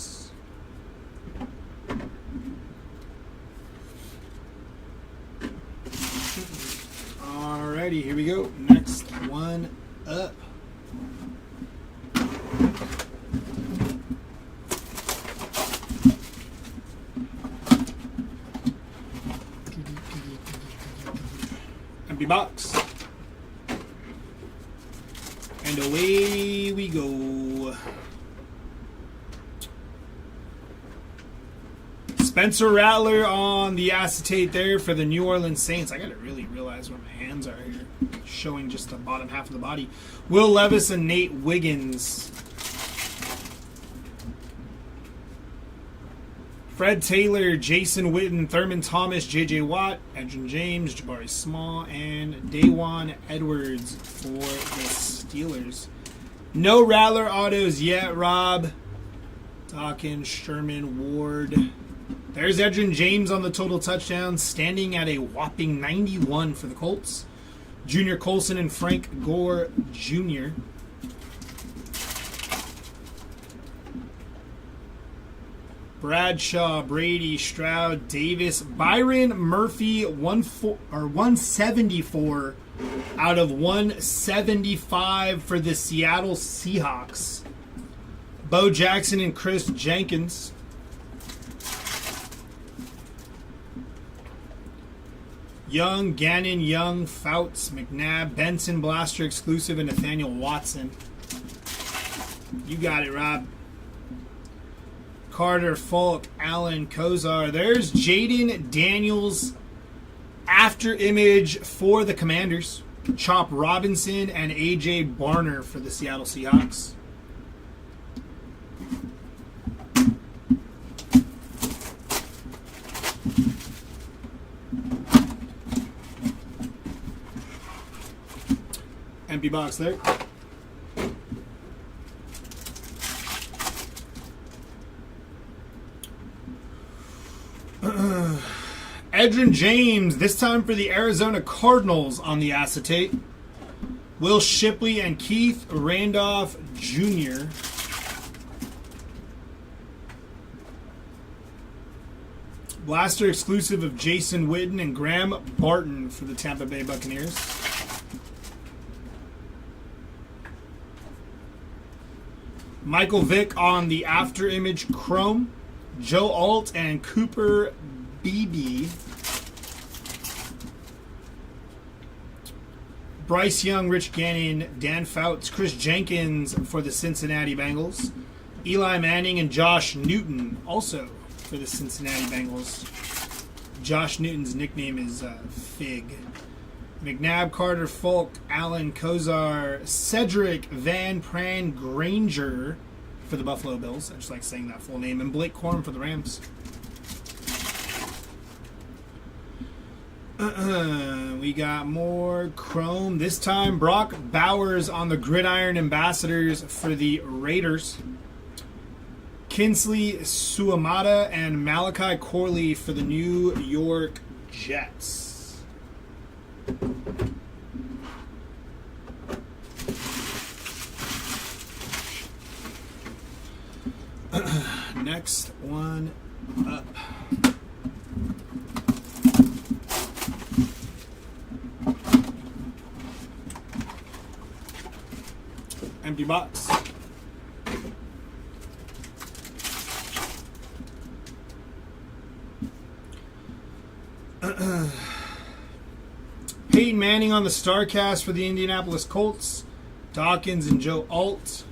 Alrighty, here we go. Next one up. Empty box. And away we go. Spencer Rattler on the acetate there for the New Orleans Saints. I gotta really realize where my hands are here. Showing just the bottom half of the body. Will Levis and Nate Wiggins. Fred Taylor, Jason Witten, Thurman Thomas, J.J. Watt, Edgerrin James, Jabari Small, and Dajuan Edwards for the Steelers. No Rattler autos yet, Rob. Dawkins, Sherman, Ward. There's Edgerrin James on the total touchdowns, standing at a whopping 91 for the Colts. Junior Colson and Frank Gore Jr. Bradshaw, Brady, Stroud, Davis, Byron Murphy, 174 out of 175 for the Seattle Seahawks. Bo Jackson and Chris Jenkins. Young, Gannon, Young, Fouts, McNabb, Benson, Blaster exclusive, and Nathaniel Watson. You got it, Rob. Carter, Falk, Allen, Kozar. There's Jaden Daniels after image for the Commanders. Chop Robinson and A.J. Barner for the Seattle Seahawks. Empty box there. Edgerrin James, this time for the Arizona Cardinals on the acetate. Will Shipley and Keith Randolph Jr. Blaster exclusive of Jason Witten and Graham Barton for the Tampa Bay Buccaneers. Michael Vick on the after image chrome. Joe Alt and Cooper Beebe. Bryce Young, Rich Gannon, Dan Fouts, Chris Jenkins for the Cincinnati Bengals. Eli Manning and Josh Newton also for the Cincinnati Bengals. Josh Newton's nickname is Fig. McNabb, Carter, Folk, Allen, Kozar, Cedric Van Pran Granger for the Buffalo Bills. I just like saying that full name. And Blake Corum for the Rams. We got more Chrome. This time, Brock Bowers on the Gridiron Ambassadors for the Raiders. Kinsley Suamata and Malachi Corley for the New York Jets. Next one up. Empty box. Peyton Manning on the StarCast for the Indianapolis Colts. Dawkins and Joe Alt.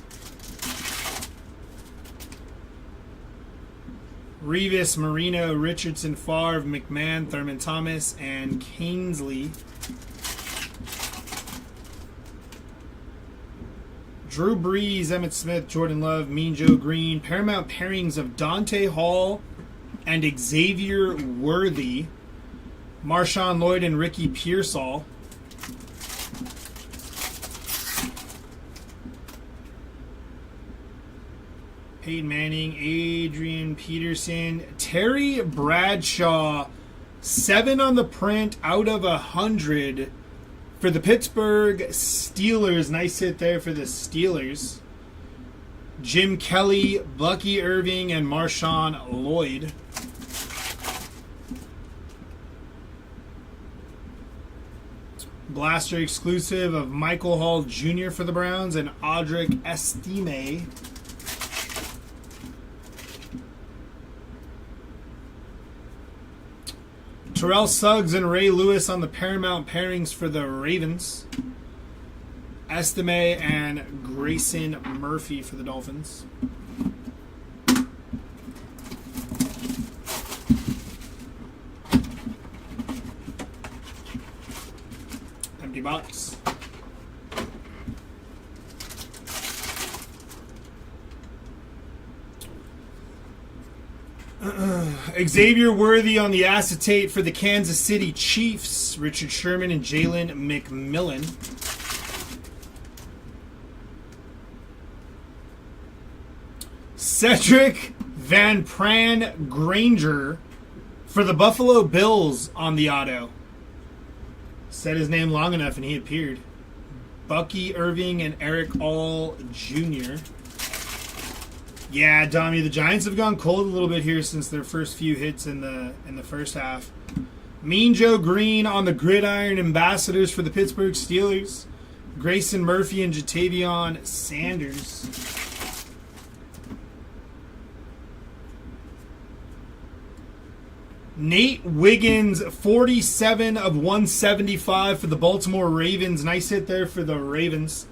Revis, Marino, Richardson, Favre, McMahon, Thurman Thomas, and Kingsley. Drew Brees, Emmitt Smith, Jordan Love, Mean Joe Green. Paramount pairings of Dante Hall and Xavier Worthy. Marshawn Lloyd and Ricky Pearsall. Peyton Manning, Adrian Peterson, Terry Bradshaw, 7 on the print out of 100 for the Pittsburgh Steelers. Nice hit there for the Steelers. Jim Kelly, Bucky Irving, and Marshawn Lloyd. Blaster exclusive of Michael Hall Jr. for the Browns and Audric Estime. Terrell Suggs and Ray Lewis on the Paramount pairings for the Ravens. Estime and Grayson Murphy for the Dolphins. Empty box. Xavier Worthy on the acetate for the Kansas City Chiefs. Richard Sherman and Jalen McMillan. Cedric Van Pran Granger for the Buffalo Bills on the auto. Said his name long enough and he appeared. Bucky Irving and Eric All Jr. Yeah, Dommy, the Giants have gone cold a little bit here since their first few hits in the first half. Mean Joe Green on the Gridiron Ambassadors for the Pittsburgh Steelers. Grayson Murphy and Jatavion Sanders. Nate Wiggins, 47 of 175 for the Baltimore Ravens. Nice hit there for the Ravens.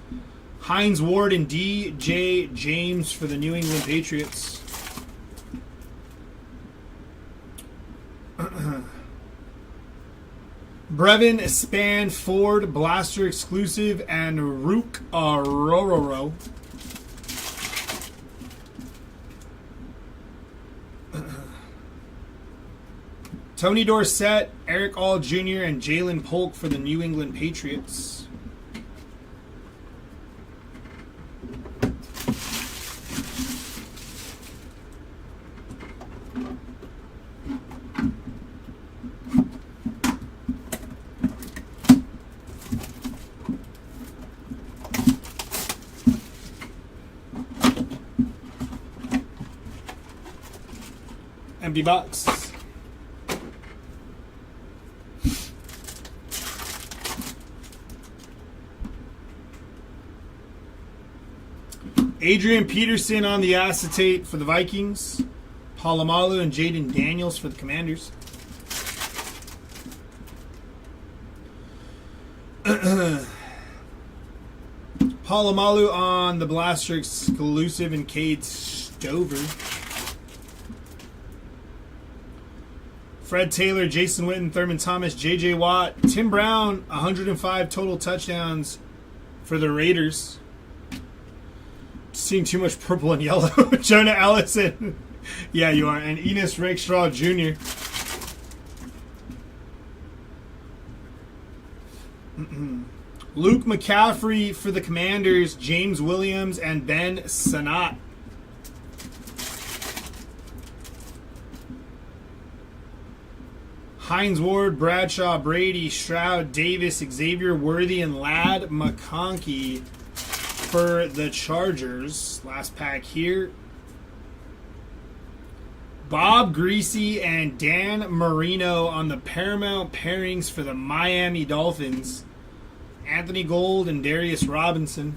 Hines Ward and D.J. James for the New England Patriots. Brevin Spanford, Blaster exclusive, and Rook Rororo. Tony Dorsett, Eric All Jr., and Jalen Polk for the New England Patriots. Empty box. Adrian Peterson on the acetate for the Vikings. Palomalu and Jaden Daniels for the Commanders. Palomalu on the Blaster exclusive and Cade Stover. Fred Taylor, Jason Witten, Thurman Thomas, J.J. Watt, Tim Brown, 105 total touchdowns for the Raiders. Seeing too much purple and yellow. Jonah Ellison. Yeah, you are. And Enos Rakestraw Jr. Luke McCaffrey for the Commanders, James Williams, and Ben Sanat. Hines Ward, Bradshaw, Brady, Stroud, Davis, Xavier Worthy, and Ladd McConkey for the Chargers. Last pack here. Bob Greasy and Dan Marino on the Paramount pairings for the Miami Dolphins. Anthony Gold and Darius Robinson.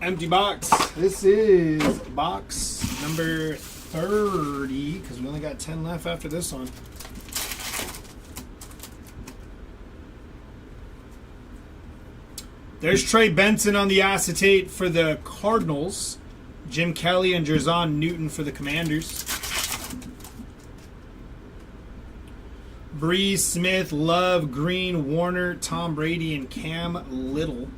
Empty box. This is box number 30 because we only got 10 left after this one. There's Trey Benson on the acetate for the Cardinals. Jim Kelly and Jerzon Newton for the Commanders. Breeze, Smith, Love, Green, Warner, Tom Brady, and Cam Little.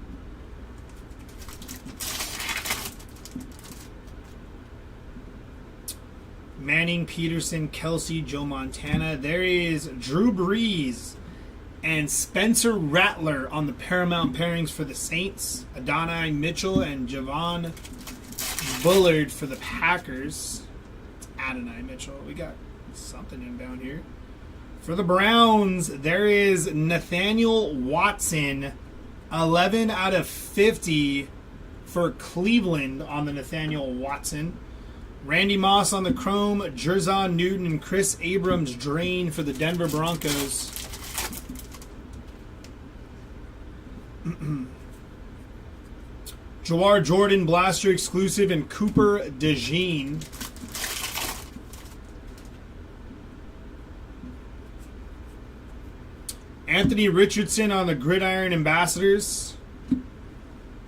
Manning, Peterson, Kelsey, Joe Montana. There is Drew Brees and Spencer Rattler on the Paramount pairings for the Saints. Adonai Mitchell and Javon Bullard for the Packers. It's Adonai Mitchell. We got something inbound here. For the Browns, there is Nathaniel Watson. 11 out of 50 for Cleveland on the Nathaniel Watson. Randy Moss on the Chrome, Jerzon Newton and Chris Abrams Drain for the Denver Broncos. Jawar Jordan Blaster exclusive and Cooper DeJean. Anthony Richardson on the Gridiron Ambassadors.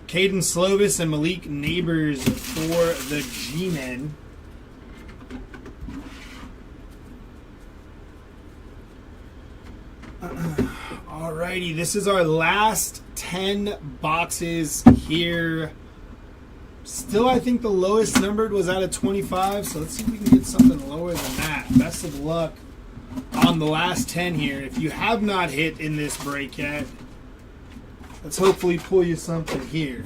Caden Slovis and Malik Neighbors for the G-Men. Alrighty, this is our last 10 boxes here. Still, I think the lowest numbered was out of 25, so let's see if we can get something lower than that. Best of luck on the last 10 here. If you have not hit in this break yet, let's hopefully pull you something here.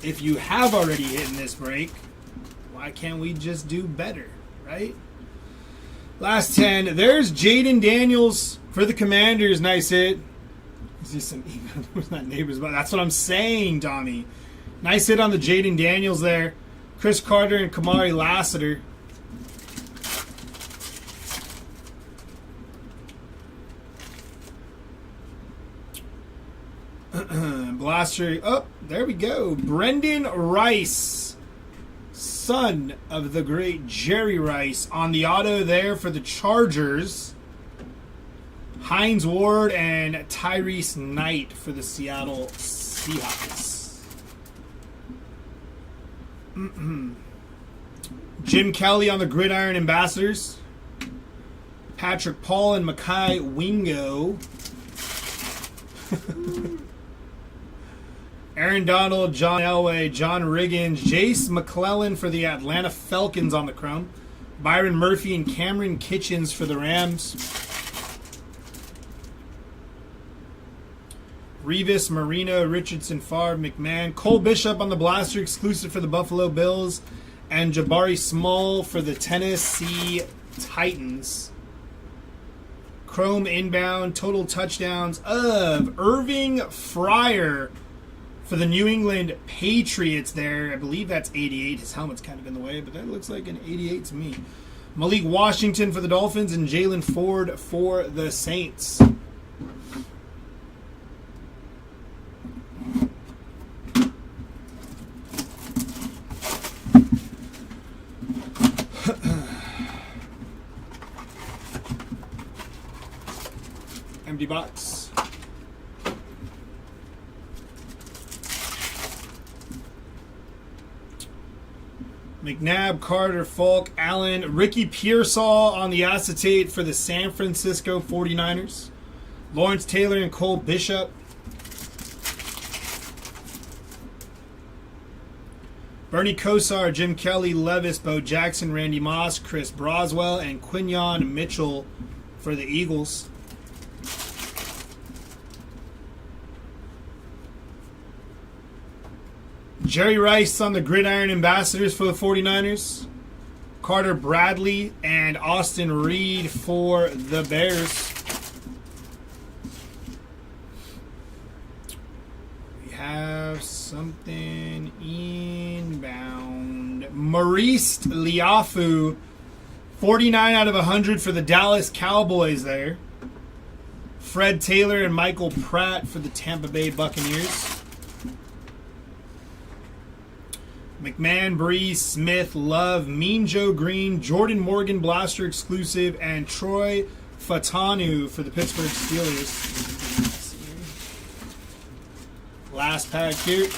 If you have already hit in this break, why can't we just do better, right? Last 10. There's Jaden Daniels for the Commanders. Nice hit. Is he some not neighbors, but that's what I'm saying, Tommy. Nice hit on the Jaden Daniels there. Chris Carter and Kamari Lassiter. Blaster. Oh, there we go. Brendan Rice, son of the great Jerry Rice, on the auto there for the Chargers. Hines Ward and Tyrese Knight for the Seattle Seahawks. Jim Kelly on the Gridiron Ambassadors. Patrick Paul and Makai Wingo. Aaron Donald, John Elway, John Riggins, Jace McClellan for the Atlanta Falcons on the Chrome. Byron Murphy and Cameron Kitchens for the Rams. Revis, Marino, Richardson, Favre, McMahon. Cole Bishop on the Blaster exclusive for the Buffalo Bills. And Jabari Small for the Tennessee Titans. Chrome inbound, total touchdowns of Irving Fryer for the New England Patriots there. I believe that's 88. His helmet's kind of in the way, but that looks like an 88 to me. Malik Washington for the Dolphins and Jalen Ford for the Saints. Empty box. McNabb, Carter, Falk, Allen, Ricky Pearsall on the acetate for the San Francisco 49ers. Lawrence Taylor and Cole Bishop. Bernie Kosar, Jim Kelly, Levis, Bo Jackson, Randy Moss, Chris Broswell, and Quinyon Mitchell for the Eagles. Jerry Rice on the Gridiron Ambassadors for the 49ers. Carter Bradley and Austin Reed for the Bears. We have something inbound. Maurice Liafu, 49 out of 100 for the Dallas Cowboys there. Fred Taylor and Michael Pratt for the Tampa Bay Buccaneers. McMahon, Breeze, Smith, Love, Mean Joe Green, Jordan Morgan Blaster exclusive, and Troy Fatanu for the Pittsburgh Steelers. Last pack here.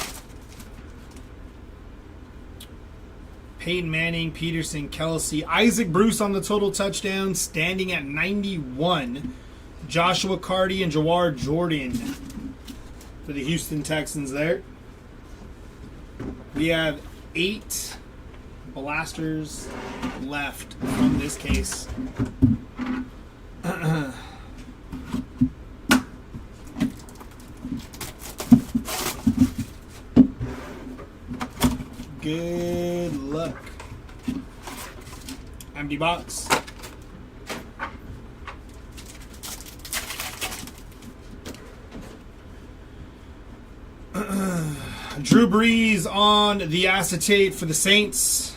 Peyton Manning, Peterson, Kelsey, Isaac Bruce on the total touchdown, standing at 91. Joshua Carty and Jawar Jordan for the Houston Texans there. We have 8 blasters left from this case. Good luck. Empty box. Drew Brees on the acetate for the Saints.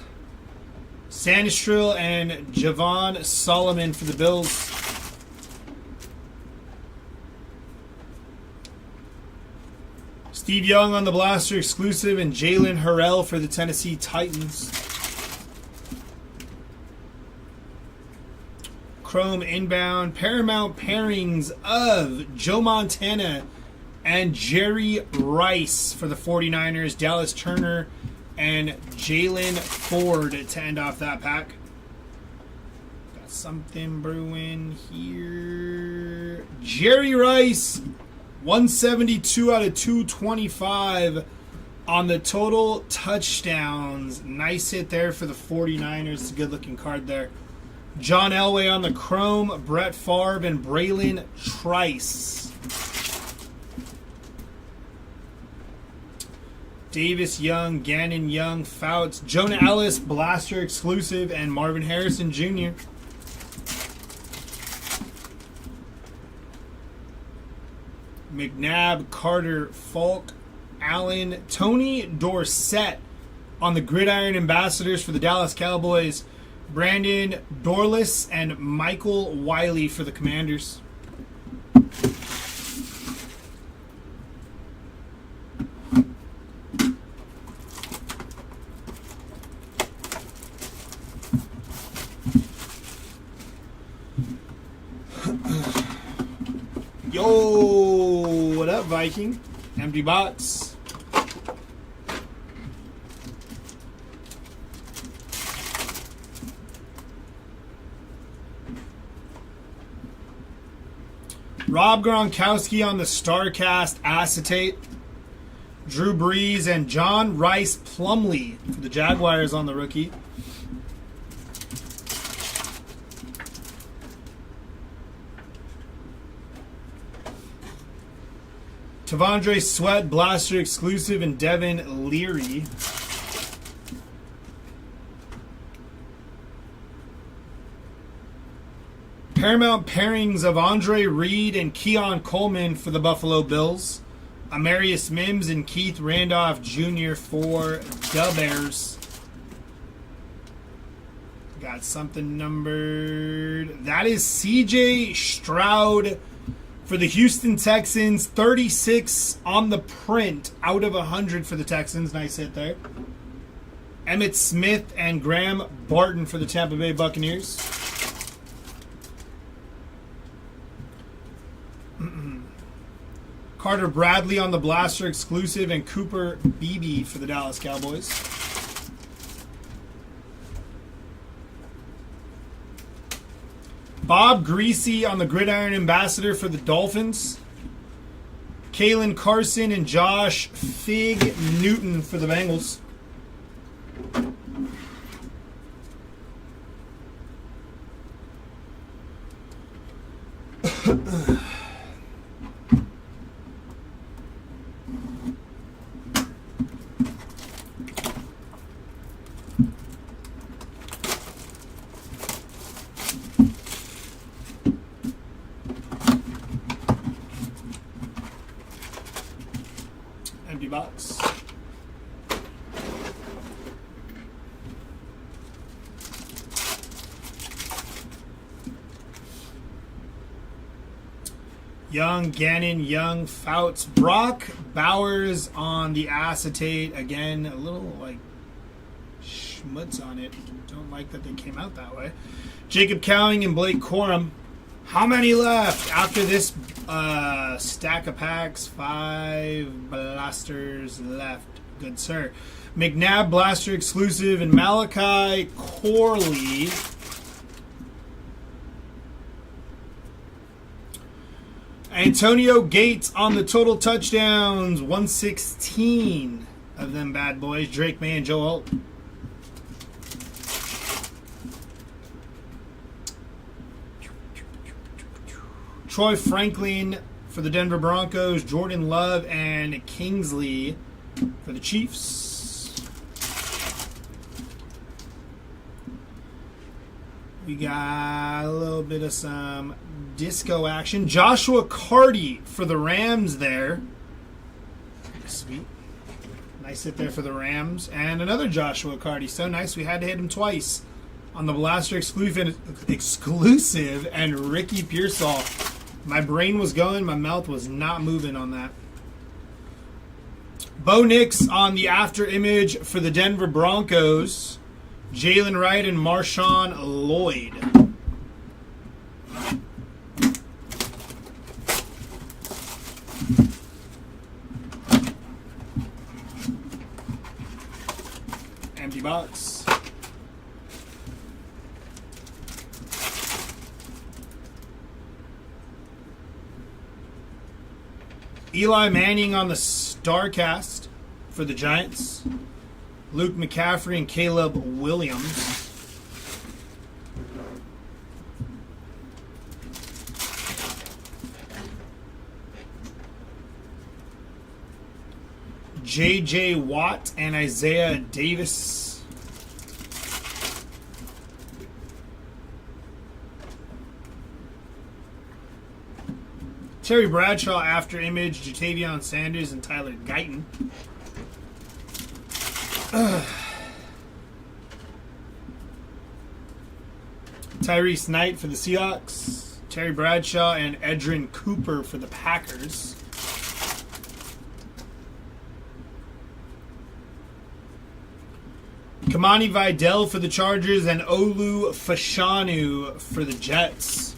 Sanistril and Javon Solomon for the Bills. Steve Young on the blaster exclusive and Jalen Harrell for the Tennessee Titans. Chrome inbound. Paramount pairings of Joe Montana and Jerry Rice for the 49ers. Dallas Turner and Jalen Ford to end off that pack. Got something brewing here. Jerry Rice, 172 out of 225 on the total touchdowns. Nice hit there for the 49ers. It's a good looking card there. John Elway on the chrome. Brett Favre and Braylon Trice. Davis Young, Gannon Young, Fouts, Jonah Ellis, Blaster exclusive, and Marvin Harrison Jr. McNabb, Carter, Falk, Allen, Tony Dorsett on the Gridiron Ambassadors for the Dallas Cowboys. Brandon Dorless and Michael Wiley for the Commanders. Yo, what up, Viking? Empty box. Rob Gronkowski on the StarCast acetate. Drew Brees and John Rice Plumlee for the Jaguars on the rookie. Tavondre Sweat, Blaster exclusive, and Devin Leary. Paramount pairings of Andre Reed and Keon Coleman for the Buffalo Bills. Amarius Mims and Keith Randolph Jr. for the Bears. Got something numbered. That is CJ Stroud for the Houston Texans. 36 on the print out of 100 for the Texans. Nice hit there. Emmitt Smith and Graham Barton for the Tampa Bay Buccaneers. Carter Bradley on the blaster exclusive, and Cooper Beebe for the Dallas Cowboys. Bob Greasy on the Gridiron Ambassador for the Dolphins. Kalen Carson and Josh Fig Newton for the Bengals. Empty box. Young, Gannon, Young, Fouts, Brock, Bowers on the acetate. Again, a little like schmutz on it. Don't like that they came out that way. Jacob Cowing and Blake Corum. How many left after this stack of packs? 5 blasters left. Good sir. McNabb blaster exclusive and Malachi Corley. Antonio Gates on the total touchdowns. 116 of them bad boys. Drake May and Joe Holt. Troy Franklin for the Denver Broncos. Jordan Love and Kingsley for the Chiefs. We got a little bit of some disco action. Joshua Carty for the Rams there. Sweet. Nice hit there for the Rams. And another Joshua Carty. So nice we had to hit him twice on the blaster exclusive and Ricky Pearsall. My brain was going, my mouth was not moving on that. Bo Nix on the after image for the Denver Broncos. Jalen Wright and Marshawn Lloyd. Empty box. Eli Manning on the StarCast for the Giants. Luke McCaffrey and Caleb Williams. J.J. Watt and Isaiah Davis. Terry Bradshaw after image, Jatavion Sanders and Tyler Guyton. Tyrese Knight for the Seahawks. Terry Bradshaw and Edrin Cooper for the Packers. Kamani Vidal for the Chargers and Olu Fashanu for the Jets.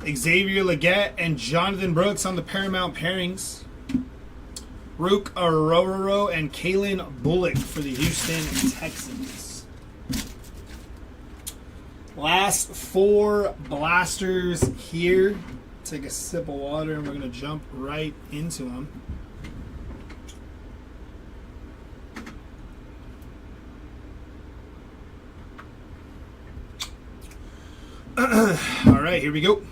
Xavier Legette and Jonathan Brooks on the Paramount pairings. Rook Arororo and Kalen Bullock for the Houston Texans. Last 4 blasters here. Take a sip of water and we're going to jump right into them. All right, here we go.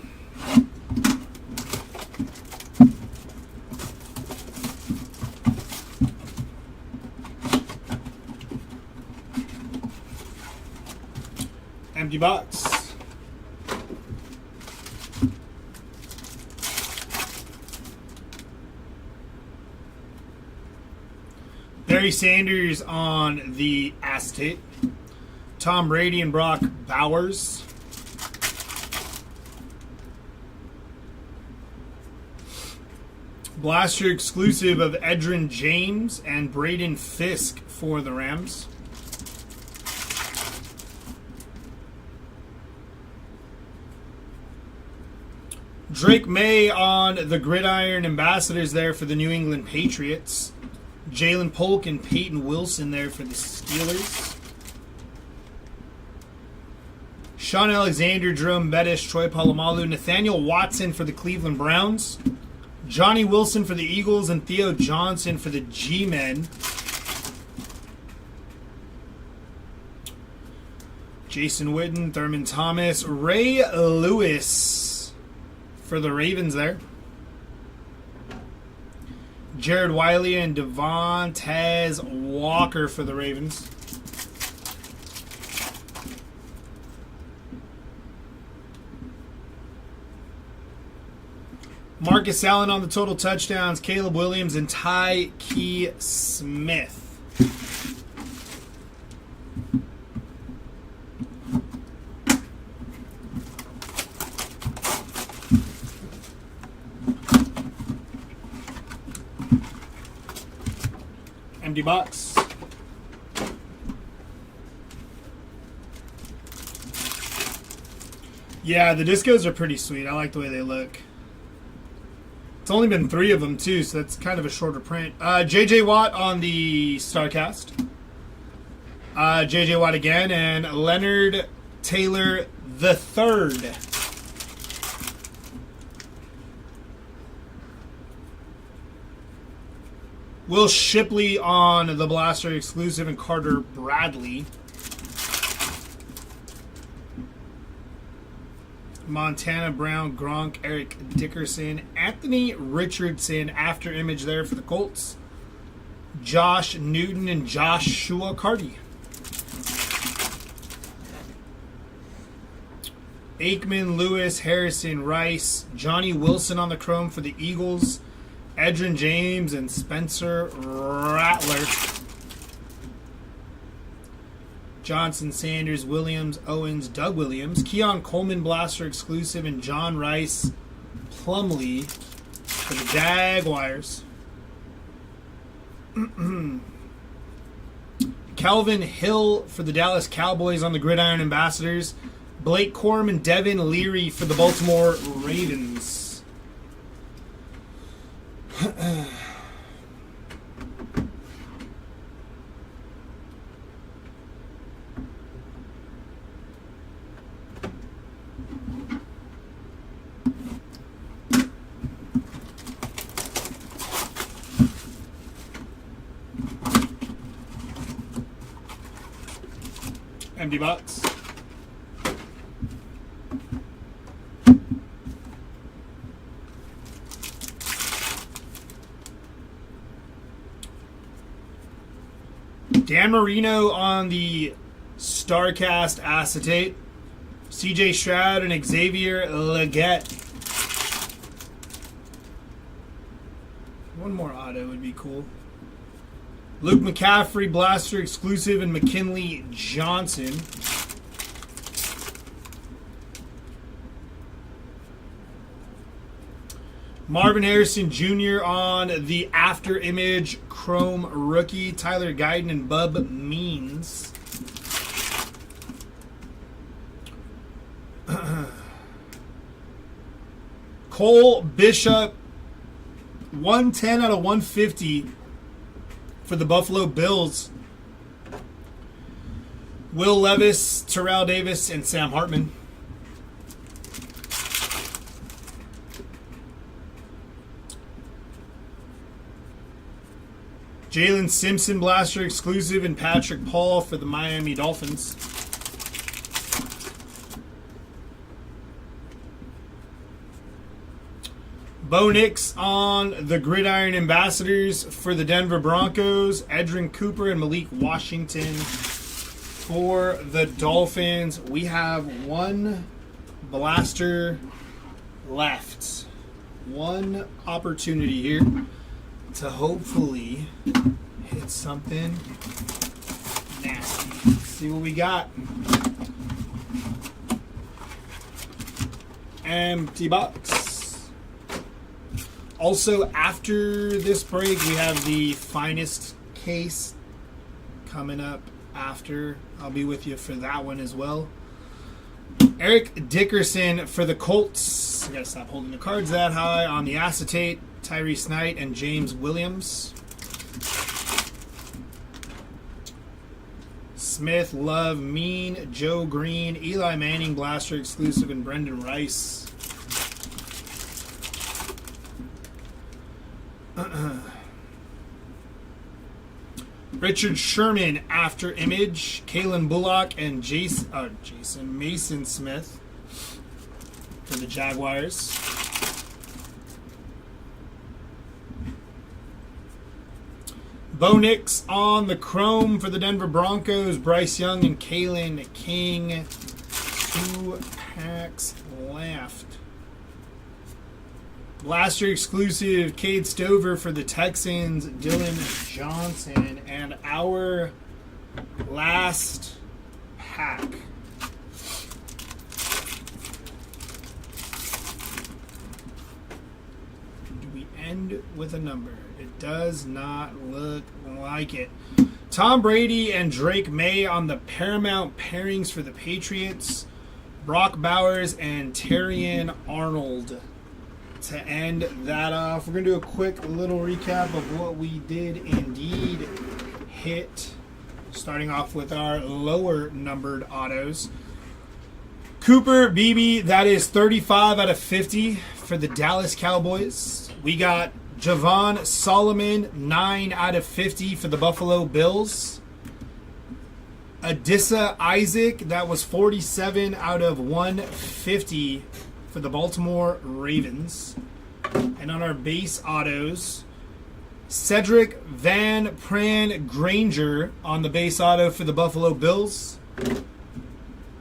Empty box. Barry Sanders on the acetate. Tom Brady and Brock Bowers. Blaster exclusive of Edrin James and Braden Fisk for the Rams. Drake May on the Gridiron Ambassadors there for the New England Patriots. Jalen Polk and Peyton Wilson there for the Steelers. Sean Alexander, Jerome Bettis, Troy Polamalu, Nathaniel Watson for the Cleveland Browns. Johnny Wilson for the Eagles and Theo Johnson for the G-Men. Jason Witten, Thurman Thomas, Ray Lewis for the Ravens there. Jared Wiley and Devontae Walker for the Ravens. Marcus Allen on the total touchdowns, Caleb Williams and Ty Key Smith. Empty box. Yeah, the discos are pretty sweet. I like the way they look. It's only been 3 of them, too, so that's kind of a shorter print. J.J. Watt on the StarCast. J.J. Watt again, and Leonard Taylor III. Will Shipley on the Blaster exclusive, and Carter Bradley. Montana Brown, Gronk, Eric Dickerson, Anthony Richardson, after image there for the Colts. Josh Newton and Joshua Carty. Aikman, Lewis, Harrison, Rice, Johnny Wilson on the chrome for the Eagles. Edrin James and Spencer Rattler. Johnson, Sanders, Williams, Owens, Doug Williams, Keon Coleman Blaster exclusive, and John Rice Plumlee for the Jaguars. Calvin Hill for the Dallas Cowboys on the Gridiron Ambassadors. Blake Corum and Devin Leary for the Baltimore Ravens. Empty box. Dan Marino on the StarCast acetate. CJ Stroud and Xavier Legette. One more auto would be cool. Luke McCaffrey, Blaster exclusive, and McKinley Johnson. Marvin Harrison Jr. on the after image chrome rookie. Tyler Guyton and Bub Means. Cole Bishop, 110 out of 150 for the Buffalo Bills. Will Levis, Terrell Davis, and Sam Hartman. Jalen Simpson Blaster exclusive, and Patrick Paul for the Miami Dolphins. Bo Nix on the Gridiron Ambassadors for the Denver Broncos. Edrin Cooper and Malik Washington for the Dolphins. We have one blaster left. One opportunity here to hopefully hit something nasty. Let's see what we got. Empty box. Also, after this break, we have the finest case coming up after. I'll be with you for that one as well. Eric Dickerson for the Colts. I gotta stop holding the cards that high. On the acetate, Tyrese Knight and James Williams. Smith, Love, Mean, Joe Green, Eli Manning, Blaster exclusive, and Brendan Rice. Richard Sherman after image, Kalen Bullock, and Mason Smith for the Jaguars. Bo Nix on the chrome for the Denver Broncos, Bryce Young and Kalen King. 2 packs left. Blaster exclusive, Cade Stover for the Texans, Dylan Johnson, and our last pack. Do we end with a number? It does not look like it. Tom Brady and Drake May on the Paramount pairings for the Patriots, Brock Bowers and Terrion Arnold. To end that off, we're going to do a quick little recap of what we did indeed hit. Starting off with our lower numbered autos. Cooper Beebe, that is 35 out of 50 for the Dallas Cowboys. We got Javon Solomon, 9 out of 50 for the Buffalo Bills. Adissa Isaac, that was 47 out of 150 for the Baltimore Ravens. And on our base autos, Cedric Van Pran Granger on the base auto for the Buffalo Bills.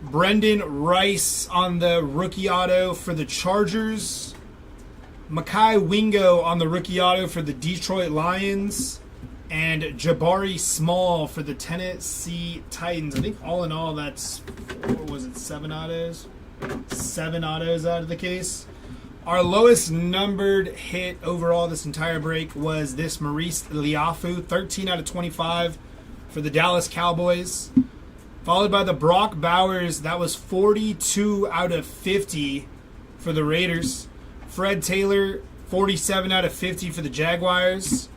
Brendan Rice on the rookie auto for the Chargers. Makai Wingo on the rookie auto for the Detroit Lions. And Jabari Small for the Tennessee Titans. I think all in all that's, what was it, 7 autos? 7 autos out of the case. Our lowest numbered hit overall this entire break was this Maurice Liafu, 13 out of 25 for the Dallas Cowboys. Followed by the Brock Bowers, that was 42 out of 50 for the Raiders. Fred Taylor, 47 out of 50 for the Jaguars.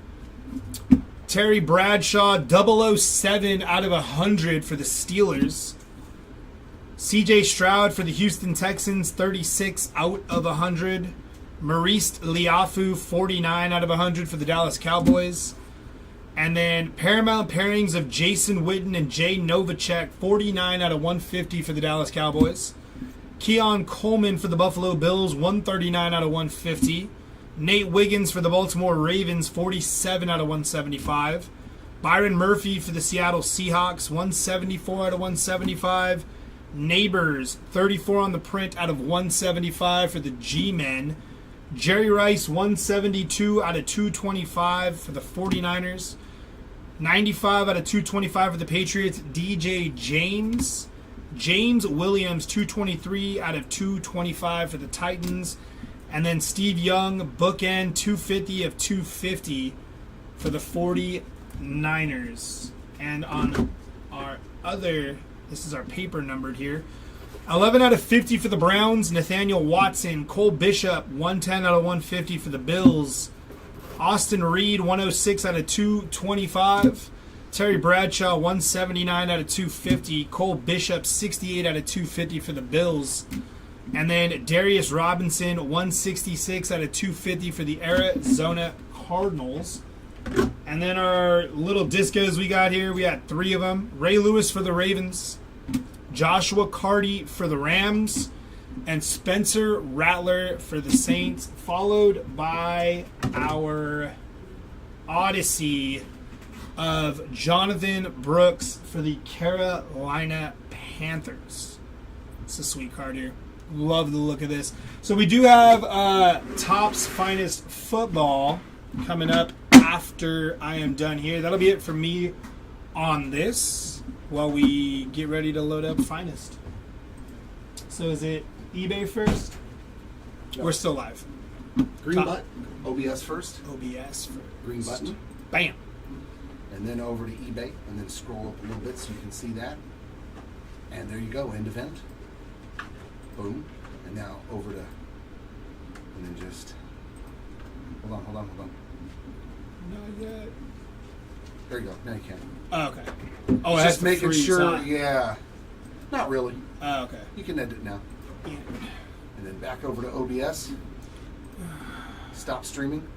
Terry Bradshaw, 007 out of 100 for the Steelers. CJ Stroud for the Houston Texans, 36 out of 100. Maurice Liafu, 49 out of 100 for the Dallas Cowboys. And then Paramount pairings of Jason Witten and Jay Novacek, 49 out of 150 for the Dallas Cowboys. Keon Coleman for the Buffalo Bills, 139 out of 150. Nate Wiggins for the Baltimore Ravens, 47 out of 175. Byron Murphy for the Seattle Seahawks, 174 out of 175. Neighbors, 34 on the print out of 175 for the G-Men. Jerry Rice, 172 out of 225 for the 49ers. 95 out of 225 for the Patriots, DJ James. James Williams, 223 out of 225 for the Titans. And then Steve Young, bookend, 250 of 250 for the 49ers. And on our other... This is our paper numbered here. 11 out of 50 for the Browns. Nathaniel Watson. Cole Bishop, 110 out of 150 for the Bills. Austin Reed, 106 out of 225. Terry Bradshaw, 179 out of 250. Cole Bishop, 68 out of 250 for the Bills. And then Darius Robinson, 166 out of 250 for the Arizona Cardinals. And then our little discos we got here, we got 3 of them. Ray Lewis for the Ravens, Joshua Carty for the Rams, and Spencer Rattler for the Saints, followed by our Odyssey of Jonathan Brooks for the Carolina Panthers. It's a sweet card here. Love the look of this. So we do have Topps Finest Football coming up after I am done here. That'll be it for me on this while we get ready to load up Finest. So is it eBay first? Yep. We're still live. Green button. OBS first. OBS first. Green button. Bam. And then over to eBay, and then scroll up a little bit so you can see that. And there you go, end event. Boom. And now over to, and then just, hold on. Not yet. There you go. Now you can. Oh, okay. Oh, it has Just to making freeze, sure, huh? yeah. Not really. Oh, okay. You can end it now. Yeah. And then back over to OBS. Stop streaming.